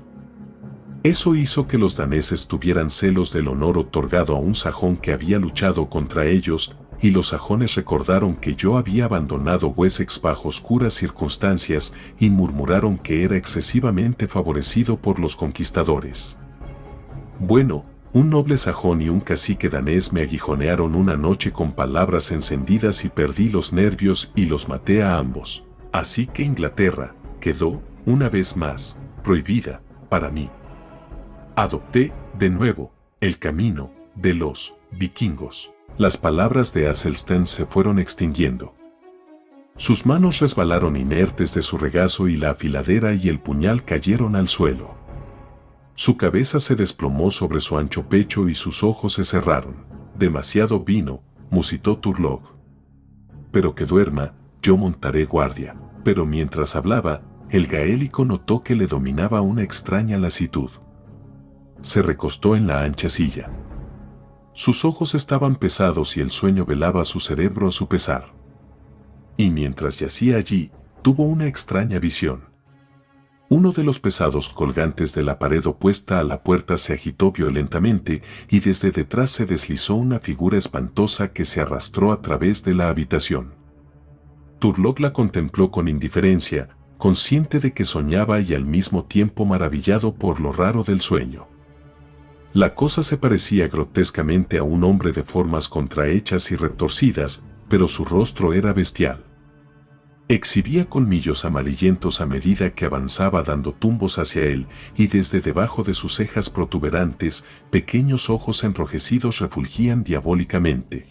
Eso hizo que los daneses tuvieran celos del honor otorgado a un sajón que había luchado contra ellos, y los sajones recordaron que yo había abandonado Wessex bajo oscuras circunstancias y murmuraron que era excesivamente favorecido por los conquistadores. Bueno, un noble sajón y un cacique danés me aguijonearon una noche con palabras encendidas y perdí los nervios y los maté a ambos. Así que Inglaterra quedó, una vez más, prohibida para mí. Adopté, de nuevo, el camino de los vikingos. Las palabras de Aselstén se fueron extinguiendo. Sus manos resbalaron inertes de su regazo y la afiladera y el puñal cayeron al suelo. Su cabeza se desplomó sobre su ancho pecho y sus ojos se cerraron. Demasiado vino, musitó Turlough. Pero que duerma, yo montaré guardia. Pero mientras hablaba, el gaélico notó que le dominaba una extraña lasitud. Se recostó en la ancha silla. Sus ojos estaban pesados y el sueño velaba su cerebro a su pesar. Y mientras yacía allí, tuvo una extraña visión. Uno de los pesados colgantes de la pared opuesta a la puerta se agitó violentamente y desde detrás se deslizó una figura espantosa que se arrastró a través de la habitación. Turlough la contempló con indiferencia, consciente de que soñaba y al mismo tiempo maravillado por lo raro del sueño. La cosa se parecía grotescamente a un hombre de formas contrahechas y retorcidas, pero su rostro era bestial. Exhibía colmillos amarillentos a medida que avanzaba dando tumbos hacia él, y desde debajo de sus cejas protuberantes, pequeños ojos enrojecidos refulgían diabólicamente.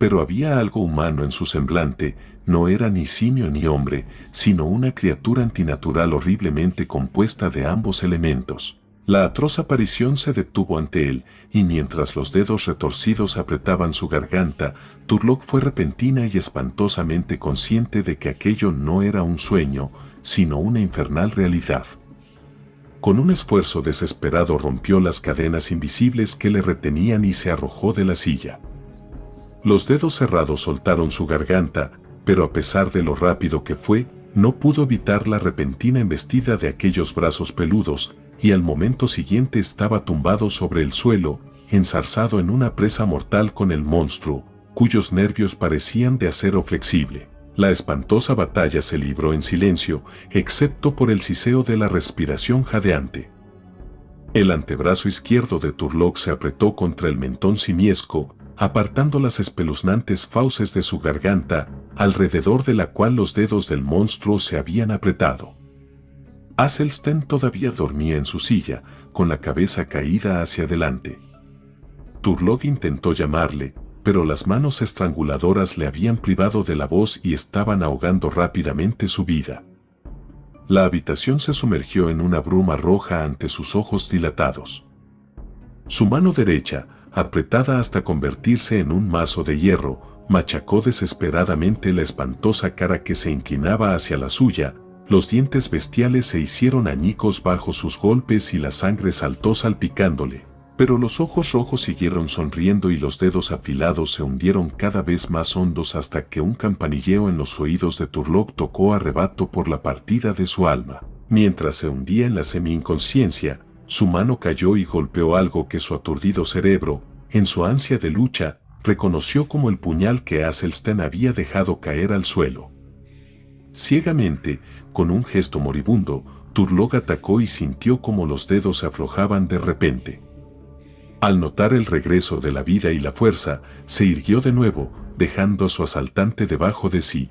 pero había algo humano en su semblante. No era ni simio ni hombre, sino una criatura antinatural horriblemente compuesta de ambos elementos. La atroz aparición se detuvo ante él, y mientras los dedos retorcidos apretaban su garganta, Turlock fue repentina y espantosamente consciente de que aquello no era un sueño, sino una infernal realidad. Con un esfuerzo desesperado rompió las cadenas invisibles que le retenían y se arrojó de la silla. Los dedos cerrados soltaron su garganta, pero a pesar de lo rápido que fue, no pudo evitar la repentina embestida de aquellos brazos peludos, y al momento siguiente estaba tumbado sobre el suelo, enzarzado en una presa mortal con el monstruo, cuyos nervios parecían de acero flexible. La espantosa batalla se libró en silencio, excepto por el siseo de la respiración jadeante. El antebrazo izquierdo de Turlock se apretó contra el mentón simiesco, apartando las espeluznantes fauces de su garganta, alrededor de la cual los dedos del monstruo se habían apretado. Aselsten todavía dormía en su silla, con la cabeza caída hacia adelante. Turlock intentó llamarle, pero las manos estranguladoras le habían privado de la voz y estaban ahogando rápidamente su vida. La habitación se sumergió en una bruma roja ante sus ojos dilatados. Su mano derecha, apretada hasta convertirse en un mazo de hierro, machacó desesperadamente la espantosa cara que se inclinaba hacia la suya. Los dientes bestiales se hicieron añicos bajo sus golpes y la sangre saltó salpicándole, pero los ojos rojos siguieron sonriendo y los dedos afilados se hundieron cada vez más hondos hasta que un campanilleo en los oídos de Turlock tocó a rebato por la partida de su alma. Mientras se hundía en la semi-inconsciencia, su mano cayó y golpeó algo que su aturdido cerebro, en su ansia de lucha, reconoció como el puñal que Aselsten había dejado caer al suelo. Ciegamente, con un gesto moribundo, Turlock atacó y sintió como los dedos se aflojaban de repente. Al notar el regreso de la vida y la fuerza, se irguió de nuevo, dejando a su asaltante debajo de sí.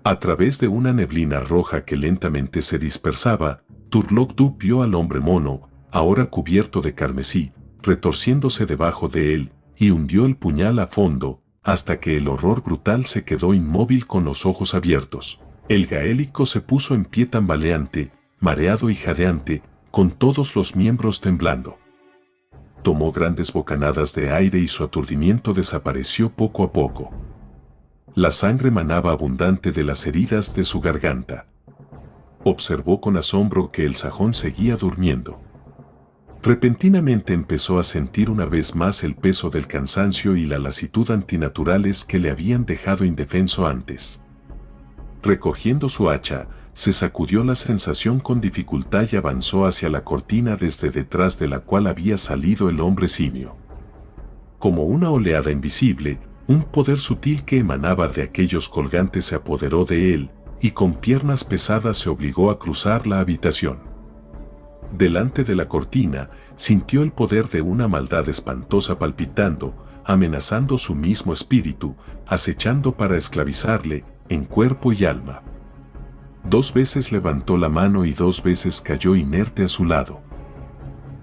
A través de una neblina roja que lentamente se dispersaba, Turlock vio al hombre mono, ahora cubierto de carmesí, retorciéndose debajo de él, y hundió el puñal a fondo, hasta que el horror brutal se quedó inmóvil con los ojos abiertos. El gaélico se puso en pie tambaleante, mareado y jadeante, con todos los miembros temblando. Tomó grandes bocanadas de aire y su aturdimiento desapareció poco a poco. La sangre manaba abundante de las heridas de su garganta. Observó con asombro que el sajón seguía durmiendo. Repentinamente empezó a sentir una vez más el peso del cansancio y la lasitud antinaturales que le habían dejado indefenso antes. Recogiendo su hacha, se sacudió la sensación con dificultad y avanzó hacia la cortina desde detrás de la cual había salido el hombre simio. Como una oleada invisible, un poder sutil que emanaba de aquellos colgantes se apoderó de él, y con piernas pesadas se obligó a cruzar la habitación. Delante de la cortina, sintió el poder de una maldad espantosa palpitando, amenazando su mismo espíritu, acechando para esclavizarle, en cuerpo y alma. 2 veces levantó la mano y 2 veces cayó inerte a su lado.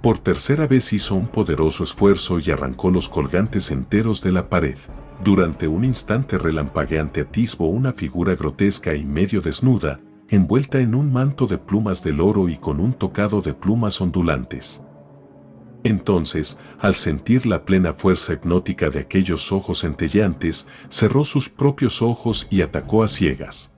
Por tercera vez hizo un poderoso esfuerzo y arrancó los colgantes enteros de la pared. Durante un instante relampagueante atisbó una figura grotesca y medio desnuda, envuelta en un manto de plumas del oro y con un tocado de plumas ondulantes. Entonces, al sentir la plena fuerza hipnótica de aquellos ojos centelleantes, cerró sus propios ojos y atacó a ciegas.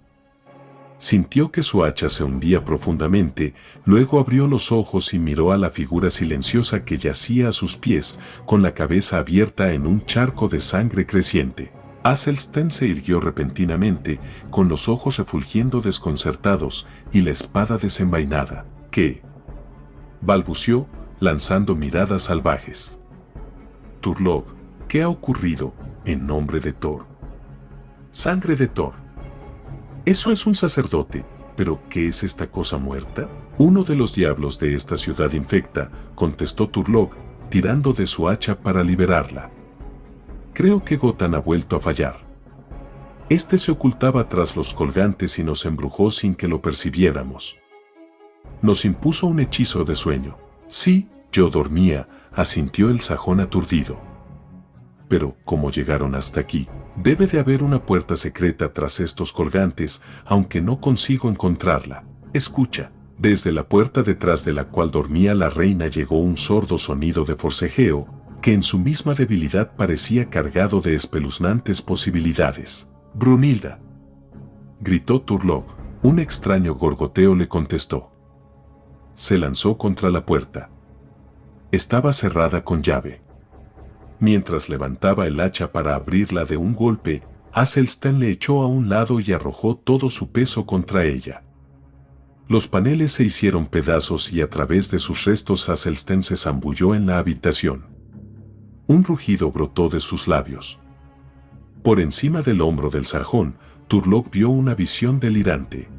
Sintió que su hacha se hundía profundamente, luego abrió los ojos y miró a la figura silenciosa que yacía a sus pies, con la cabeza abierta en un charco de sangre creciente. Aselsten se irguió repentinamente, con los ojos refulgiendo desconcertados, y la espada desenvainada. ¿Qué? Balbució, lanzando miradas salvajes. Turlock, ¿qué ha ocurrido, en nombre de Thor? Sangre de Thor. Eso es un sacerdote, pero ¿qué es esta cosa muerta? Uno de los diablos de esta ciudad infecta, contestó Turlock, tirando de su hacha para liberarla. Creo que Gotan ha vuelto a fallar. Este se ocultaba tras los colgantes y nos embrujó sin que lo percibiéramos. Nos impuso un hechizo de sueño. Sí, yo dormía, asintió el sajón aturdido. pero, como llegaron hasta aquí, debe de haber una puerta secreta tras estos colgantes, aunque no consigo encontrarla. Escucha. Desde la puerta detrás de la cual dormía la reina llegó un sordo sonido de forcejeo, que en su misma debilidad parecía cargado de espeluznantes posibilidades. «Brunilda», gritó Turlough. Un extraño gorgoteo le contestó. Se lanzó contra la puerta. Estaba cerrada con llave. Mientras levantaba el hacha para abrirla de un golpe, Athelstan le echó a un lado y arrojó todo su peso contra ella. Los paneles se hicieron pedazos y a través de sus restos Athelstan se zambulló en la habitación. Un rugido brotó de sus labios. Por encima del hombro del sajón, Turlough vio una visión delirante.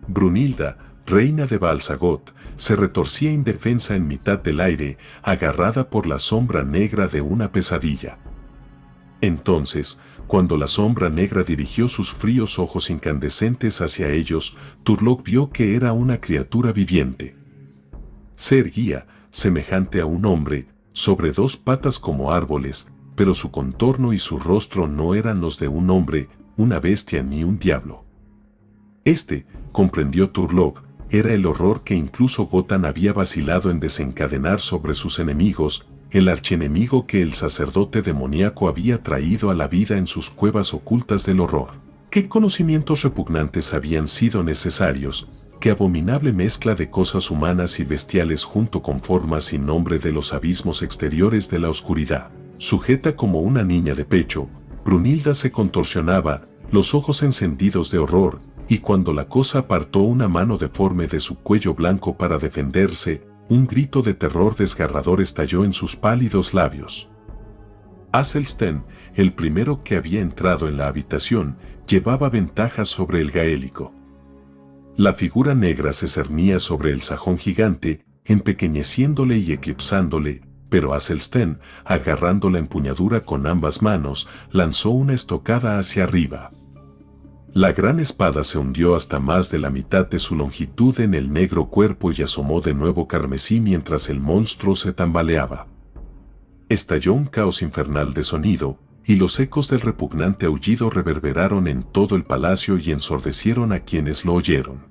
Brunilda, reina de Balsagot, se retorcía indefensa en mitad del aire, agarrada por la sombra negra de una pesadilla. Entonces, cuando la sombra negra dirigió sus fríos ojos incandescentes hacia ellos, Turlough vio que era una criatura viviente. Se erguía, semejante a un hombre, sobre dos patas como árboles, pero su contorno y su rostro no eran los de un hombre, una bestia ni un diablo. Comprendió Turlough, era el horror que incluso Gotham había vacilado en desencadenar sobre sus enemigos, el archienemigo que el sacerdote demoníaco había traído a la vida en sus cuevas ocultas del horror. ¿Qué conocimientos repugnantes habían sido necesarios? ¿Qué abominable mezcla de cosas humanas y bestiales junto con formas sin nombre de los abismos exteriores de la oscuridad? Sujeta como una niña de pecho, Brunilda se contorsionaba, los ojos encendidos de horror, y cuando la cosa apartó una mano deforme de su cuello blanco para defenderse, un grito de terror desgarrador estalló en sus pálidos labios. Athelstan, el primero que había entrado en la habitación, llevaba ventaja sobre el gaélico. La figura negra se cernía sobre el sajón gigante, empequeñeciéndole y eclipsándole, pero Athelstan, agarrando la empuñadura con ambas manos, lanzó una estocada hacia arriba. La gran espada se hundió hasta más de la mitad de su longitud en el negro cuerpo y asomó de nuevo carmesí mientras el monstruo se tambaleaba. Estalló un caos infernal de sonido, y los ecos del repugnante aullido reverberaron en todo el palacio y ensordecieron a quienes lo oyeron.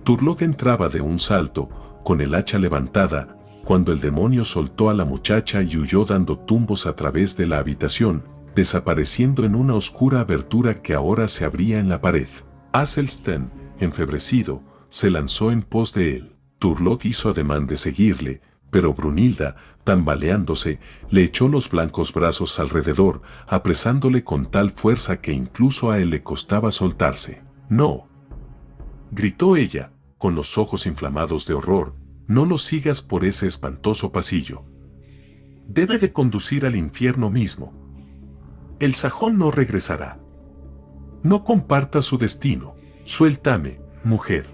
Turlough entraba de un salto, con el hacha levantada, cuando el demonio soltó a la muchacha y huyó dando tumbos a través de la habitación, desapareciendo en una oscura abertura que ahora se abría en la pared. Athelstan, enfebrecido, se lanzó en pos de él. Turlough hizo ademán de seguirle, pero Brunilda, tambaleándose, le echó los blancos brazos alrededor, apresándole con tal fuerza que incluso a él le costaba soltarse. «No», gritó ella, con los ojos inflamados de horror, «no lo sigas por ese espantoso pasillo. Debe de conducir al infierno mismo. El sajón no regresará. No comparta su destino. Suéltame, mujer».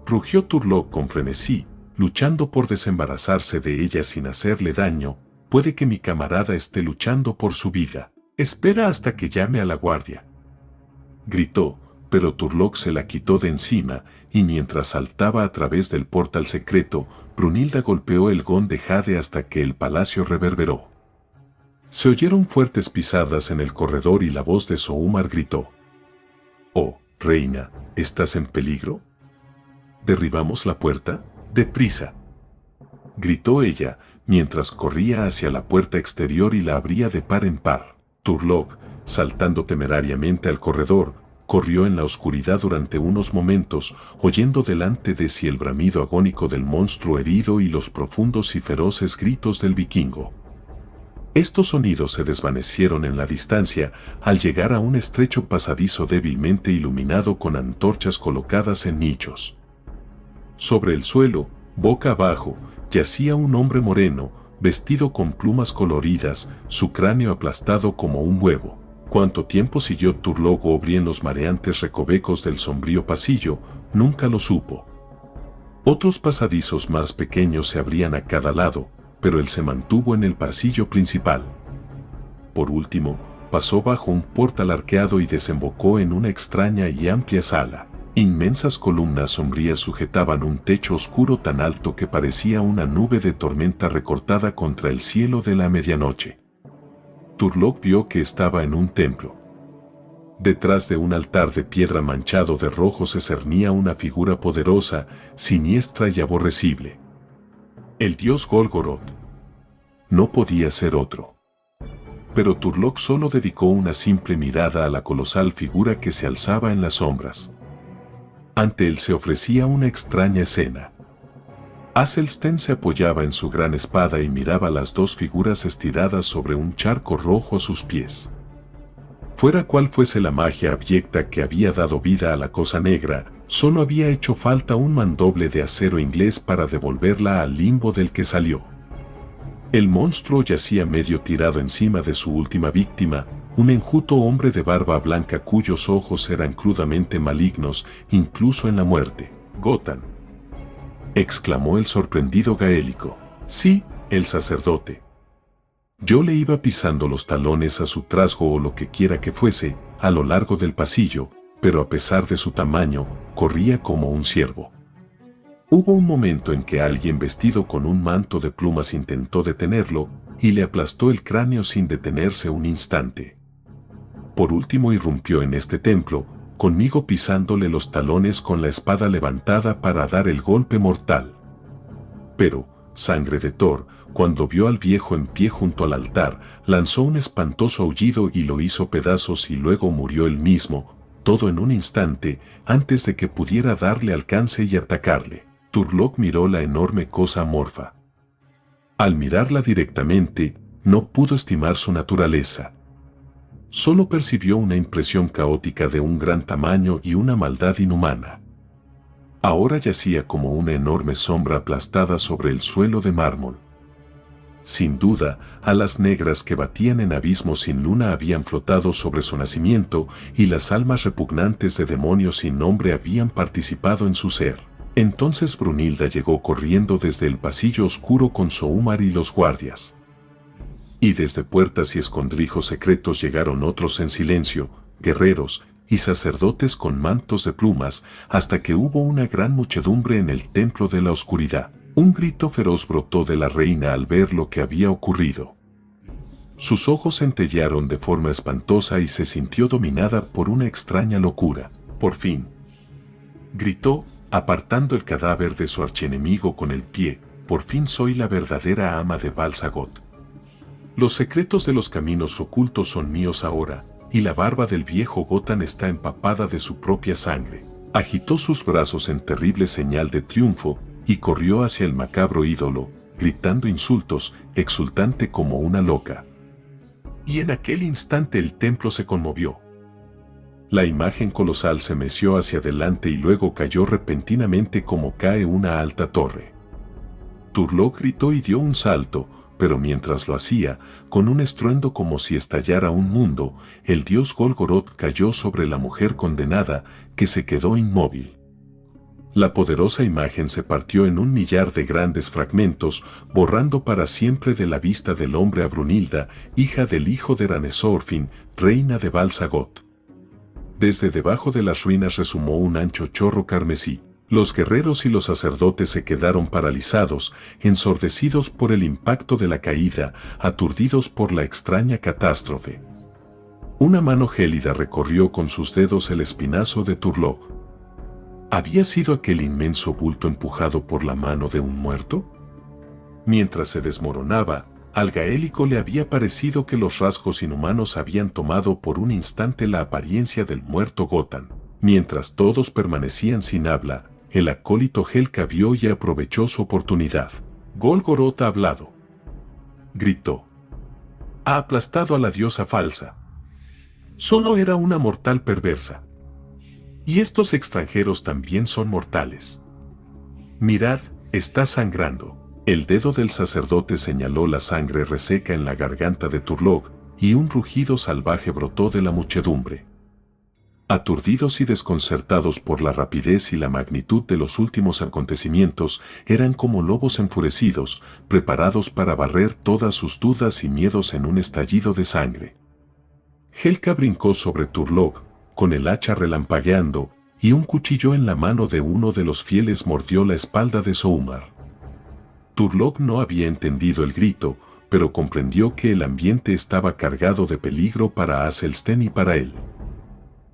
Rugió Turlough con frenesí, luchando por desembarazarse de ella sin hacerle daño. «Puede que mi camarada esté luchando por su vida. Espera hasta que llame a la guardia», gritó, pero Turlough se la quitó de encima, y mientras saltaba a través del portal secreto, Brunilda golpeó el gong de jade hasta que el palacio reverberó. Se oyeron fuertes pisadas en el corredor y la voz de Soumar gritó: «Oh, reina, ¿estás en peligro? ¿Derribamos la puerta? ¡Deprisa!», gritó ella, mientras corría hacia la puerta exterior y la abría de par en par. Turlough, saltando temerariamente al corredor, corrió en la oscuridad durante unos momentos, oyendo delante de sí el bramido agónico del monstruo herido y los profundos y feroces gritos del vikingo. Estos sonidos se desvanecieron en la distancia al llegar a un estrecho pasadizo débilmente iluminado con antorchas colocadas en nichos. Sobre el suelo, boca abajo, yacía un hombre moreno, vestido con plumas coloridas, su cráneo aplastado como un huevo. Cuánto tiempo siguió Turlough Aubrey en los mareantes recovecos del sombrío pasillo, nunca lo supo. Otros pasadizos más pequeños se abrían a cada lado, pero él se mantuvo en el pasillo principal. Por último, pasó bajo un portal arqueado y desembocó en una extraña y amplia sala. Inmensas columnas sombrías sujetaban un techo oscuro tan alto que parecía una nube de tormenta recortada contra el cielo de la medianoche. Turlock vio que estaba en un templo. Detrás de un altar de piedra manchado de rojo se cernía una figura poderosa, siniestra y aborrecible. El dios Golgoroth. No podía ser otro. Pero Turlock solo dedicó una simple mirada a la colosal figura que se alzaba en las sombras. Ante él se ofrecía una extraña escena. Aselsten se apoyaba en su gran espada y miraba las dos figuras estiradas sobre un charco rojo a sus pies. Fuera cual fuese la magia abyecta que había dado vida a la cosa negra, solo había hecho falta un mandoble de acero inglés para devolverla al limbo del que salió. El monstruo yacía medio tirado encima de su última víctima, un enjuto hombre de barba blanca cuyos ojos eran crudamente malignos, incluso en la muerte. «Gotan», exclamó el sorprendido gaélico. «Sí, el sacerdote». Yo le iba pisando los talones a su trasgo o lo que quiera que fuese, a lo largo del pasillo, pero a pesar de su tamaño, corría como un ciervo. Hubo un momento en que alguien vestido con un manto de plumas intentó detenerlo, y le aplastó el cráneo sin detenerse un instante. Por último irrumpió en este templo, conmigo pisándole los talones con la espada levantada para dar el golpe mortal. Pero, Sangre de Thor, cuando vio al viejo en pie junto al altar, lanzó un espantoso aullido y lo hizo pedazos y luego murió él mismo, todo en un instante, antes de que pudiera darle alcance y atacarle. Turlock miró la enorme cosa amorfa. Al mirarla directamente, no pudo estimar su naturaleza. Solo percibió una impresión caótica de un gran tamaño y una maldad inhumana. Ahora yacía como una enorme sombra aplastada sobre el suelo de mármol. Sin duda, alas negras que batían en abismos sin luna habían flotado sobre su nacimiento y las almas repugnantes de demonios sin nombre habían participado en su ser. Entonces Brunilda llegó corriendo desde el pasillo oscuro con Soumar y los guardias. Y desde puertas y escondrijos secretos llegaron otros en silencio, guerreros y sacerdotes con mantos de plumas, hasta que hubo una gran muchedumbre en el templo de la oscuridad. Un grito feroz brotó de la reina al ver lo que había ocurrido. Sus ojos centellearon de forma espantosa y se sintió dominada por una extraña locura. Por fin, gritó, apartando el cadáver de su archienemigo con el pie, por fin soy la verdadera ama de Balsagot. Los secretos de los caminos ocultos son míos ahora, y la barba del viejo Gotan está empapada de su propia sangre. Agitó sus brazos en terrible señal de triunfo, y corrió hacia el macabro ídolo, gritando insultos, exultante como una loca. Y en aquel instante el templo se conmovió. La imagen colosal se meció hacia adelante y luego cayó repentinamente como cae una alta torre. Turlock gritó y dio un salto, pero mientras lo hacía, con un estruendo como si estallara un mundo, el dios Golgoroth cayó sobre la mujer condenada, que se quedó inmóvil. La poderosa imagen se partió en un millar de grandes fragmentos, borrando para siempre de la vista del hombre a Brunilda, hija del hijo de Ranesorfin, reina de Balsagot. Desde debajo de las ruinas resumó un ancho chorro carmesí. Los guerreros y los sacerdotes se quedaron paralizados, ensordecidos por el impacto de la caída, aturdidos por la extraña catástrofe. Una mano gélida recorrió con sus dedos el espinazo de Turlock. ¿Había sido aquel inmenso bulto empujado por la mano de un muerto? Mientras se desmoronaba, al gaélico le había parecido que los rasgos inhumanos habían tomado por un instante la apariencia del muerto Gotan. Mientras todos permanecían sin habla, el acólito Helka vio y aprovechó su oportunidad. Golgoroth ha hablado. Gritó. Ha aplastado a la diosa falsa. Solo era una mortal perversa. Y estos extranjeros también son mortales. Mirad, está sangrando. El dedo del sacerdote señaló la sangre reseca en la garganta de Turlock, y un rugido salvaje brotó de la muchedumbre. Aturdidos y desconcertados por la rapidez y la magnitud de los últimos acontecimientos, eran como lobos enfurecidos, preparados para barrer todas sus dudas y miedos en un estallido de sangre. Helka brincó sobre Turlock, con el hacha relampagueando, y un cuchillo en la mano de uno de los fieles mordió la espalda de Soumar. Turlock no había entendido el grito, pero comprendió que el ambiente estaba cargado de peligro para Aselsten y para él.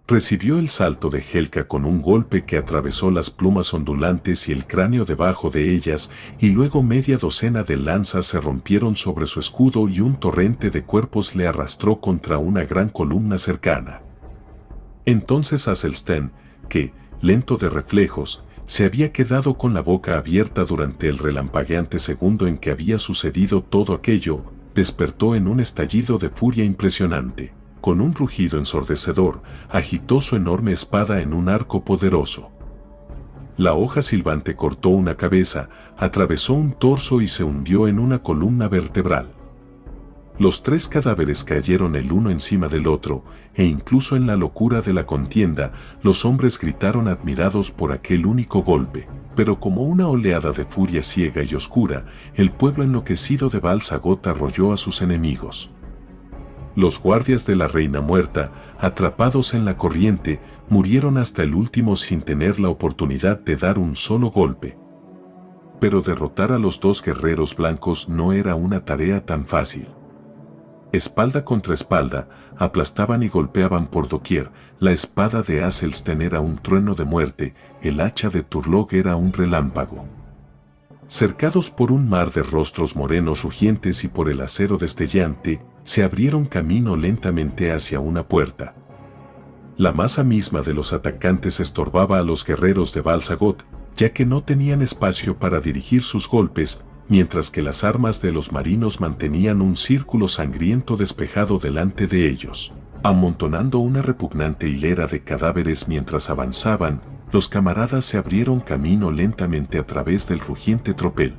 Recibió el salto de Helka con un golpe que atravesó las plumas ondulantes y el cráneo debajo de ellas, y luego media docena de lanzas se rompieron sobre su escudo y un torrente de cuerpos le arrastró contra una gran columna cercana. Entonces Aselsten, que, lento de reflejos, se había quedado con la boca abierta durante el relampagueante segundo en que había sucedido todo aquello, despertó en un estallido de furia impresionante. Con un rugido ensordecedor, agitó su enorme espada en un arco poderoso. La hoja silbante cortó una cabeza, atravesó un torso y se hundió en una columna vertebral. Los 3 cadáveres cayeron el uno encima del otro, e incluso en la locura de la contienda, los hombres gritaron admirados por aquel único golpe. Pero como una oleada de furia ciega y oscura, el pueblo enloquecido de Bal-Sagoth arrolló a sus enemigos. Los guardias de la reina muerta, atrapados en la corriente, murieron hasta el último sin tener la oportunidad de dar un solo golpe. Pero derrotar a los 2 guerreros blancos no era una tarea tan fácil. Espalda contra espalda, aplastaban y golpeaban por doquier. La espada de Aselsten era un trueno de muerte, el hacha de Turlog era un relámpago. Cercados por un mar de rostros morenos rugientes y por el acero destellante, se abrieron camino lentamente hacia una puerta. La masa misma de los atacantes estorbaba a los guerreros de Bal-Sagoth, ya que no tenían espacio para dirigir sus golpes, mientras que las armas de los marinos mantenían un círculo sangriento despejado delante de ellos. Amontonando una repugnante hilera de cadáveres mientras avanzaban, los camaradas se abrieron camino lentamente a través del rugiente tropel.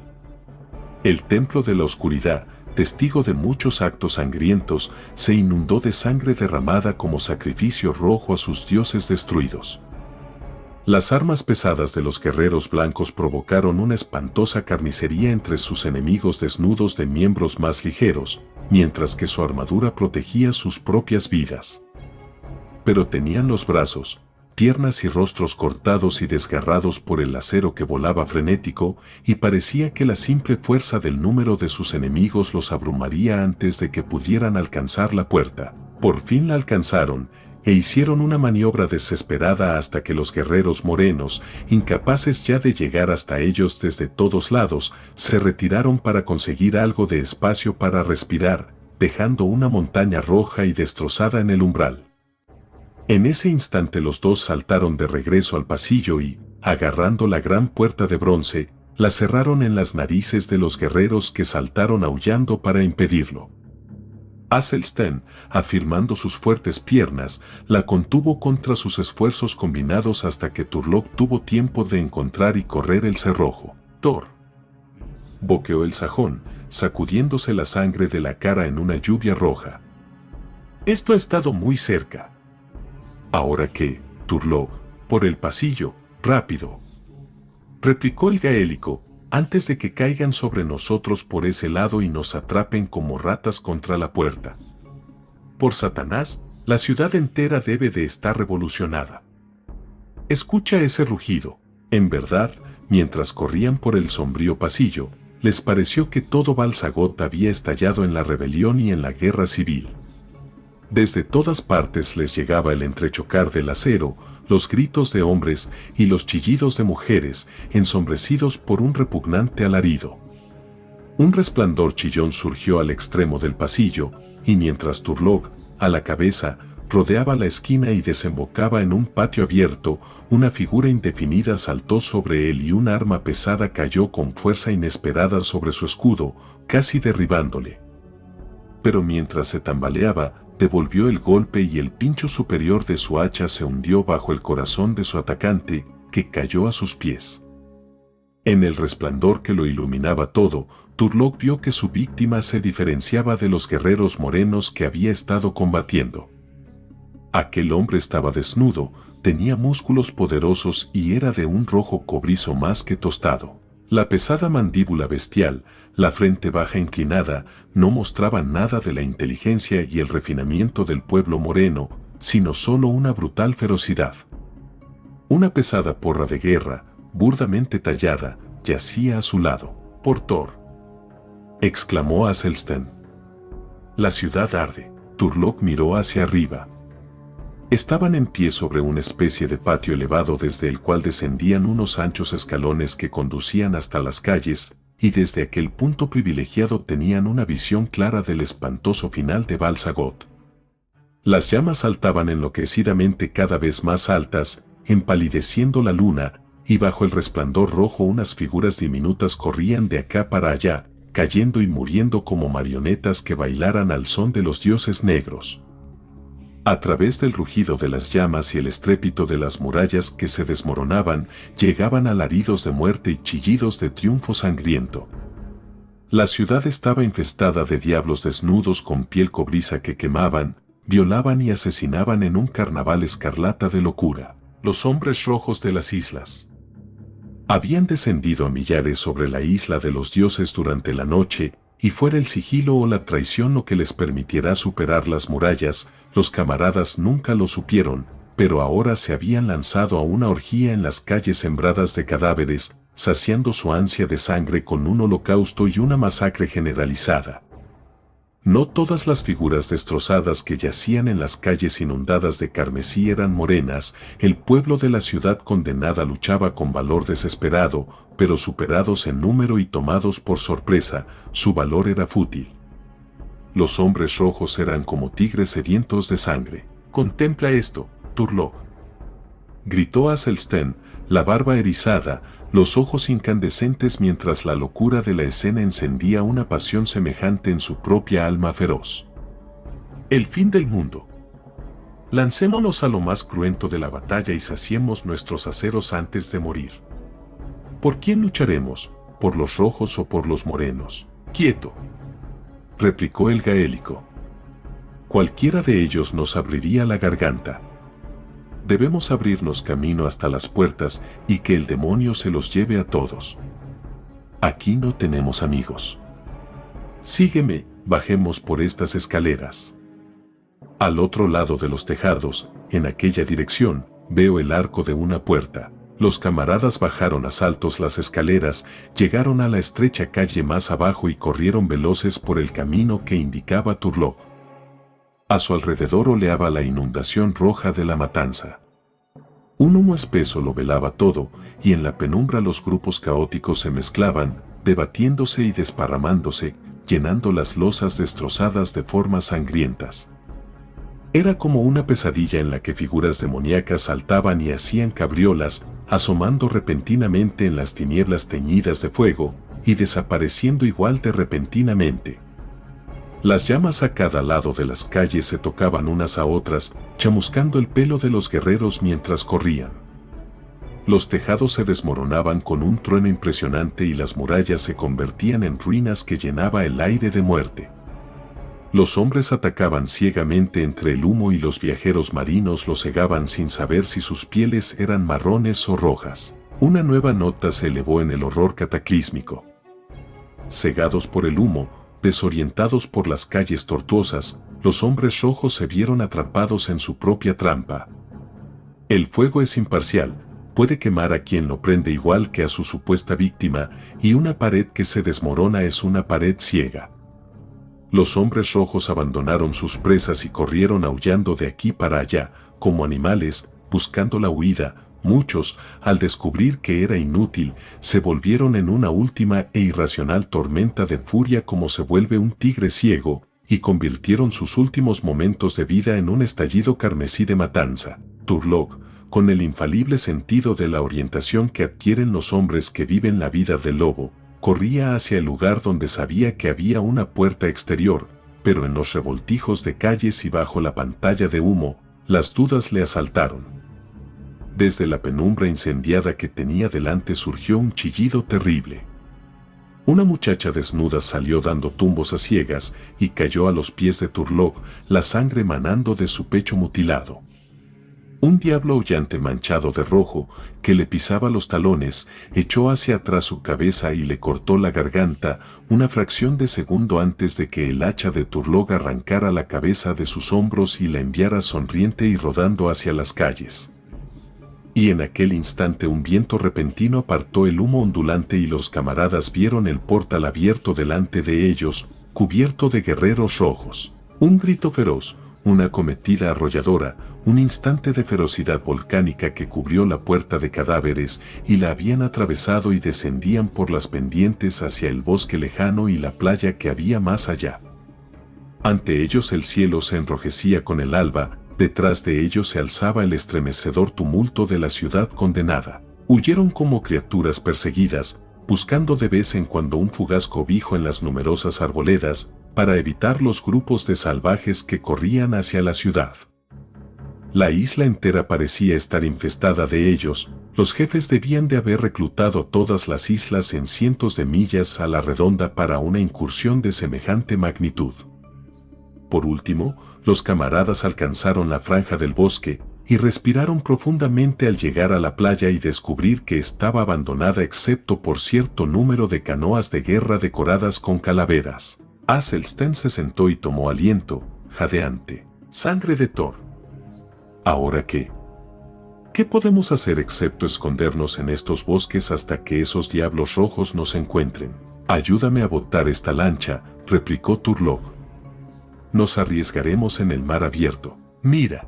El templo de la oscuridad, testigo de muchos actos sangrientos, se inundó de sangre derramada como sacrificio rojo a sus dioses destruidos. Las armas pesadas de los guerreros blancos provocaron una espantosa carnicería entre sus enemigos desnudos de miembros más ligeros, mientras que su armadura protegía sus propias vidas. Pero tenían los brazos, piernas y rostros cortados y desgarrados por el acero que volaba frenético, y parecía que la simple fuerza del número de sus enemigos los abrumaría antes de que pudieran alcanzar la puerta. Por fin la alcanzaron, e hicieron una maniobra desesperada hasta que los guerreros morenos, incapaces ya de llegar hasta ellos desde todos lados, se retiraron para conseguir algo de espacio para respirar, dejando una montaña roja y destrozada en el umbral. En ese instante los 2 saltaron de regreso al pasillo y, agarrando la gran puerta de bronce, la cerraron en las narices de los guerreros que saltaron aullando para impedirlo. Aselsten, afirmando sus fuertes piernas, la contuvo contra sus esfuerzos combinados hasta que Turlog tuvo tiempo de encontrar y correr el cerrojo. «Thor», boqueó el sajón, sacudiéndose la sangre de la cara en una lluvia roja. «Esto ha estado muy cerca». «¿Ahora qué, Turlog?» «Por el pasillo, rápido», replicó el gaélico, «antes de que caigan sobre nosotros por ese lado y nos atrapen como ratas contra la puerta. Por Satanás, la ciudad entera debe de estar revolucionada». Escucha ese rugido. En verdad, mientras corrían por el sombrío pasillo, les pareció que todo Bal-Sagoth había estallado en la rebelión y en la guerra civil. Desde todas partes les llegaba el entrechocar del acero, los gritos de hombres y los chillidos de mujeres, ensombrecidos por un repugnante alarido. Un resplandor chillón surgió al extremo del pasillo, y mientras Turlog, a la cabeza, rodeaba la esquina y desembocaba en un patio abierto, una figura indefinida saltó sobre él y un arma pesada cayó con fuerza inesperada sobre su escudo, casi derribándole. Pero mientras se tambaleaba, devolvió el golpe y el pincho superior de su hacha se hundió bajo el corazón de su atacante, que cayó a sus pies. En el resplandor que lo iluminaba todo, Turlog vio que su víctima se diferenciaba de los guerreros morenos que había estado combatiendo. Aquel hombre estaba desnudo, tenía músculos poderosos y era de un rojo cobrizo más que tostado. La pesada mandíbula bestial, la frente baja inclinada, no mostraba nada de la inteligencia y el refinamiento del pueblo moreno, sino solo una brutal ferocidad. Una pesada porra de guerra, burdamente tallada, yacía a su lado. «Por Thor», exclamó Aselsten. La ciudad arde. Turlock miró hacia arriba. Estaban en pie sobre una especie de patio elevado desde el cual descendían unos anchos escalones que conducían hasta las calles, y desde aquel punto privilegiado tenían una visión clara del espantoso final de Balsagot. Las llamas saltaban enloquecidamente cada vez más altas, empalideciendo la luna, y bajo el resplandor rojo unas figuras diminutas corrían de acá para allá, cayendo y muriendo como marionetas que bailaran al son de los dioses negros. A través del rugido de las llamas y el estrépito de las murallas que se desmoronaban, llegaban alaridos de muerte y chillidos de triunfo sangriento. La ciudad estaba infestada de diablos desnudos con piel cobriza que quemaban, violaban y asesinaban en un carnaval escarlata de locura. Los hombres rojos de las islas habían descendido a millares sobre la isla de los dioses durante la noche, y fuera el sigilo o la traición lo que les permitiera superar las murallas, los camaradas nunca lo supieron, pero ahora se habían lanzado a una orgía en las calles sembradas de cadáveres, saciando su ansia de sangre con un holocausto y una masacre generalizada. No todas las figuras destrozadas que yacían en las calles inundadas de carmesí eran morenas, el pueblo de la ciudad condenada luchaba con valor desesperado, pero superados en número y tomados por sorpresa, su valor era fútil. Los hombres rojos eran como tigres sedientos de sangre. «Contempla esto, Turlock», gritó Aselsten, la barba erizada, los ojos incandescentes mientras la locura de la escena encendía una pasión semejante en su propia alma feroz. «El fin del mundo. Lancémonos a lo más cruento de la batalla y saciemos nuestros aceros antes de morir. ¿Por quién lucharemos? ¿Por los rojos o por los morenos?» «Quieto», replicó el gaélico. «Cualquiera de ellos nos abriría la garganta. Debemos abrirnos camino hasta las puertas y que el demonio se los lleve a todos. Aquí no tenemos amigos. Sígueme, bajemos por estas escaleras. Al otro lado de los tejados, en aquella dirección, veo el arco de una puerta». Los camaradas bajaron a saltos las escaleras, llegaron a la estrecha calle más abajo y corrieron veloces por el camino que indicaba Turlock. A su alrededor oleaba la inundación roja de la matanza. Un humo espeso lo velaba todo, y en la penumbra los grupos caóticos se mezclaban, debatiéndose y desparramándose, llenando las losas destrozadas de formas sangrientas. Era como una pesadilla en la que figuras demoníacas saltaban y hacían cabriolas, asomando repentinamente en las tinieblas teñidas de fuego, y desapareciendo igual de repentinamente. Las llamas a cada lado de las calles se tocaban unas a otras, chamuscando el pelo de los guerreros mientras corrían. Los tejados se desmoronaban con un trueno impresionante y las murallas se convertían en ruinas que llenaba el aire de muerte. Los hombres atacaban ciegamente entre el humo y los viajeros marinos los cegaban sin saber si sus pieles eran marrones o rojas. Una nueva nota se elevó en el horror cataclísmico. Cegados por el humo, desorientados por las calles tortuosas, los hombres rojos se vieron atrapados en su propia trampa. El fuego es imparcial, puede quemar a quien lo prende igual que a su supuesta víctima, y una pared que se desmorona es una pared ciega. Los hombres rojos abandonaron sus presas y corrieron aullando de aquí para allá, como animales, buscando la huida. Muchos, al descubrir que era inútil, se volvieron en una última e irracional tormenta de furia como se vuelve un tigre ciego, y convirtieron sus últimos momentos de vida en un estallido carmesí de matanza. Turlock, con el infalible sentido de la orientación que adquieren los hombres que viven la vida del lobo, corría hacia el lugar donde sabía que había una puerta exterior, pero en los revoltijos de calles y bajo la pantalla de humo, las dudas le asaltaron. Desde la penumbra incendiada que tenía delante surgió un chillido terrible. Una muchacha desnuda salió dando tumbos a ciegas y cayó a los pies de Turlock, la sangre manando de su pecho mutilado. Un diablo aullante manchado de rojo, que le pisaba los talones, echó hacia atrás su cabeza y le cortó la garganta, una fracción de segundo antes de que el hacha de Turlock arrancara la cabeza de sus hombros y la enviara sonriente y rodando hacia las calles. Y en aquel instante un viento repentino apartó el humo ondulante y los camaradas vieron el portal abierto delante de ellos, cubierto de guerreros rojos. Un grito feroz, una acometida arrolladora, un instante de ferocidad volcánica que cubrió la puerta de cadáveres y la habían atravesado y descendían por las pendientes hacia el bosque lejano y la playa que había más allá. Ante ellos el cielo se enrojecía con el alba, detrás de ellos se alzaba el estremecedor tumulto de la ciudad condenada. Huyeron como criaturas perseguidas, buscando de vez en cuando un fugaz cobijo en las numerosas arboledas, para evitar los grupos de salvajes que corrían hacia la ciudad. La isla entera parecía estar infestada de ellos, los jefes debían de haber reclutado todas las islas en cientos de millas a la redonda para una incursión de semejante magnitud. Por último, los camaradas alcanzaron la franja del bosque y respiraron profundamente al llegar a la playa y descubrir que estaba abandonada excepto por cierto número de canoas de guerra decoradas con calaveras. Aselsten se sentó y tomó aliento, jadeante. Sangre de Thor. ¿Ahora qué? ¿Qué podemos hacer excepto escondernos en estos bosques hasta que esos diablos rojos nos encuentren? Ayúdame a botar esta lancha, replicó Turlog. Nos arriesgaremos en el mar abierto. Mira.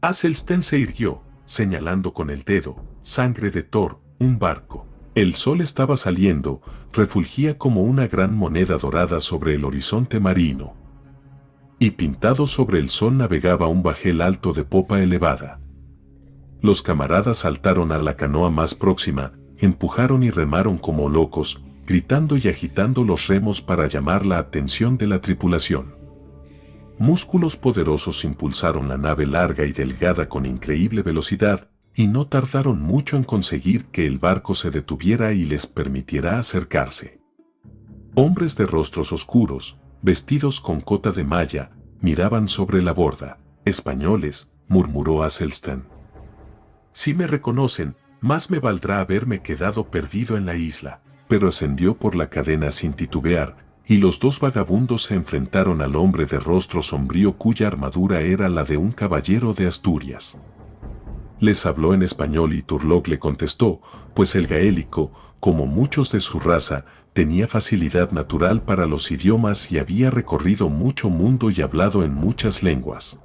Aselsten se irguió, señalando con el dedo. Sangre de Thor, un barco. El sol estaba saliendo, refulgía como una gran moneda dorada sobre el horizonte marino. Y pintado sobre el sol navegaba un bajel alto de popa elevada. Los camaradas saltaron a la canoa más próxima, empujaron y remaron como locos, gritando y agitando los remos para llamar la atención de la tripulación. Músculos poderosos impulsaron la nave larga y delgada con increíble velocidad, y no tardaron mucho en conseguir que el barco se detuviera y les permitiera acercarse. Hombres de rostros oscuros, vestidos con cota de malla, miraban sobre la borda. Españoles, murmuró Aselsten. Si me reconocen, más me valdrá haberme quedado perdido en la isla. Pero ascendió por la cadena sin titubear, y los dos vagabundos se enfrentaron al hombre de rostro sombrío cuya armadura era la de un caballero de Asturias. Les habló en español y Turlog le contestó, pues el gaélico, como muchos de su raza, tenía facilidad natural para los idiomas y había recorrido mucho mundo y hablado en muchas lenguas.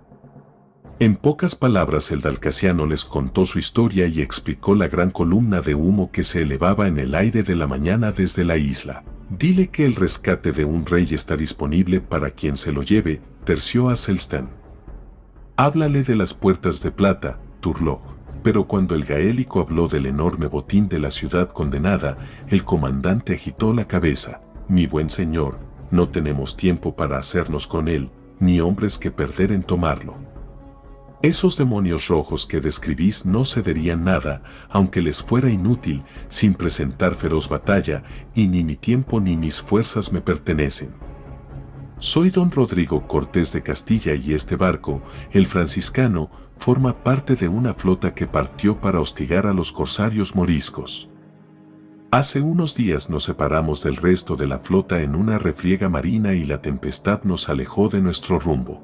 En pocas palabras el dalcasiano les contó su historia y explicó la gran columna de humo que se elevaba en el aire de la mañana desde la isla. Dile que el rescate de un rey está disponible para quien se lo lleve, terció Aselsten. Háblale de las puertas de plata, Turlog. Pero cuando el gaélico habló del enorme botín de la ciudad condenada, el comandante agitó la cabeza. Mi buen señor, no tenemos tiempo para hacernos con él, ni hombres que perder en tomarlo. Esos demonios rojos que describís no cederían nada, aunque les fuera inútil, sin presentar feroz batalla, y ni mi tiempo ni mis fuerzas me pertenecen. Soy don Rodrigo Cortés de Castilla y este barco, el franciscano, forma parte de una flota que partió para hostigar a los corsarios moriscos. Hace unos días nos separamos del resto de la flota en una refriega marina y la tempestad nos alejó de nuestro rumbo.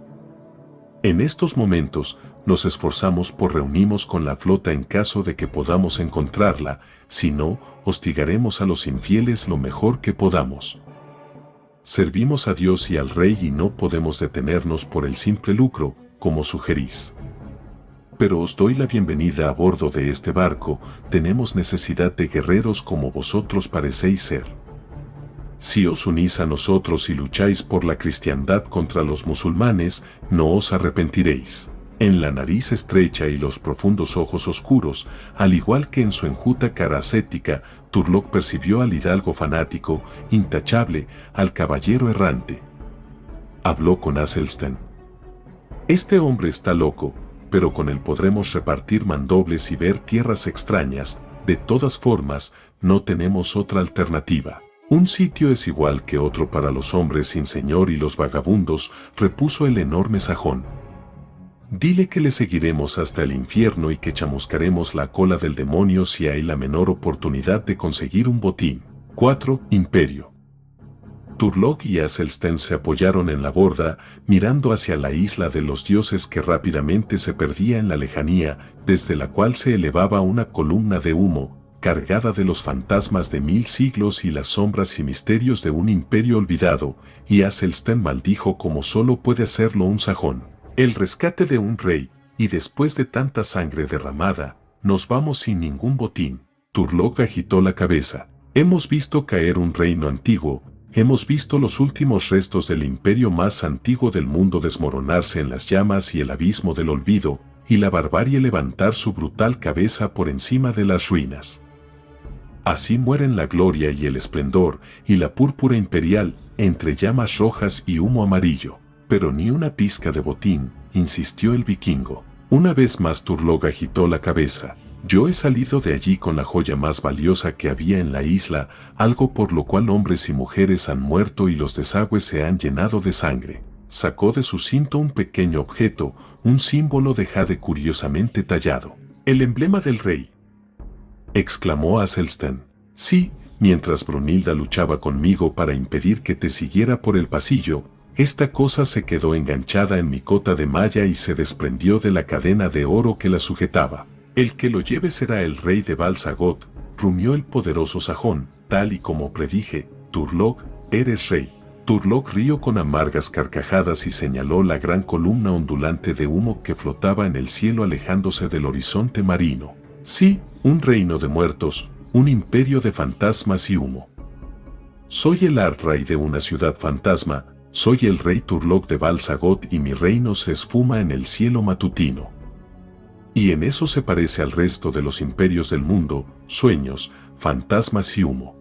En estos momentos, nos esforzamos por reunirnos con la flota en caso de que podamos encontrarla, si no, hostigaremos a los infieles lo mejor que podamos. Servimos a Dios y al Rey y no podemos detenernos por el simple lucro, como sugerís. Pero os doy la bienvenida a bordo de este barco, tenemos necesidad de guerreros como vosotros parecéis ser. Si os unís a nosotros y lucháis por la cristiandad contra los musulmanes, no os arrepentiréis. En la nariz estrecha y los profundos ojos oscuros, al igual que en su enjuta cara ascética, Turlog percibió al hidalgo fanático, intachable, al caballero errante. Habló con Aselsten. Este hombre está loco, pero con él podremos repartir mandobles y ver tierras extrañas. De todas formas, no tenemos otra alternativa. Un sitio es igual que otro para los hombres sin señor y los vagabundos, repuso el enorme sajón. Dile que le seguiremos hasta el infierno y que chamuscaremos la cola del demonio si hay la menor oportunidad de conseguir un botín. 4. Imperio. Turlock y Aselsten se apoyaron en la borda, mirando hacia la isla de los dioses que rápidamente se perdía en la lejanía, desde la cual se elevaba una columna de humo, cargada de los fantasmas de 1000 siglos y las sombras y misterios de un imperio olvidado, y Aselsten maldijo como solo puede hacerlo un sajón. El rescate de un rey, y después de tanta sangre derramada, nos vamos sin ningún botín. Turlock agitó la cabeza. Hemos visto caer un reino antiguo, hemos visto los últimos restos del imperio más antiguo del mundo desmoronarse en las llamas y el abismo del olvido, y la barbarie levantar su brutal cabeza por encima de las ruinas. Así mueren la gloria y el esplendor, y la púrpura imperial, entre llamas rojas y humo amarillo. Pero ni una pizca de botín, insistió el vikingo. Una vez más Turlock agitó la cabeza. Yo he salido de allí con la joya más valiosa que había en la isla, algo por lo cual hombres y mujeres han muerto y los desagües se han llenado de sangre. Sacó de su cinto un pequeño objeto, un símbolo de jade curiosamente tallado. El emblema del rey, exclamó Aselsten. Sí, mientras Brunilda luchaba conmigo para impedir que te siguiera por el pasillo, esta cosa se quedó enganchada en mi cota de malla y se desprendió de la cadena de oro que la sujetaba. El que lo lleve será el rey de Bal-Sagoth, rumió el poderoso sajón, tal y como predije. Turlock, eres rey. Turlock rió con amargas carcajadas y señaló la gran columna ondulante de humo que flotaba en el cielo alejándose del horizonte marino. Sí, un reino de muertos, un imperio de fantasmas y humo. Soy el Ard-Rey de una ciudad fantasma, soy el rey Turlock de Bal-Sagoth y mi reino se esfuma en el cielo matutino. Y en eso se parece al resto de los imperios del mundo, sueños, fantasmas y humo.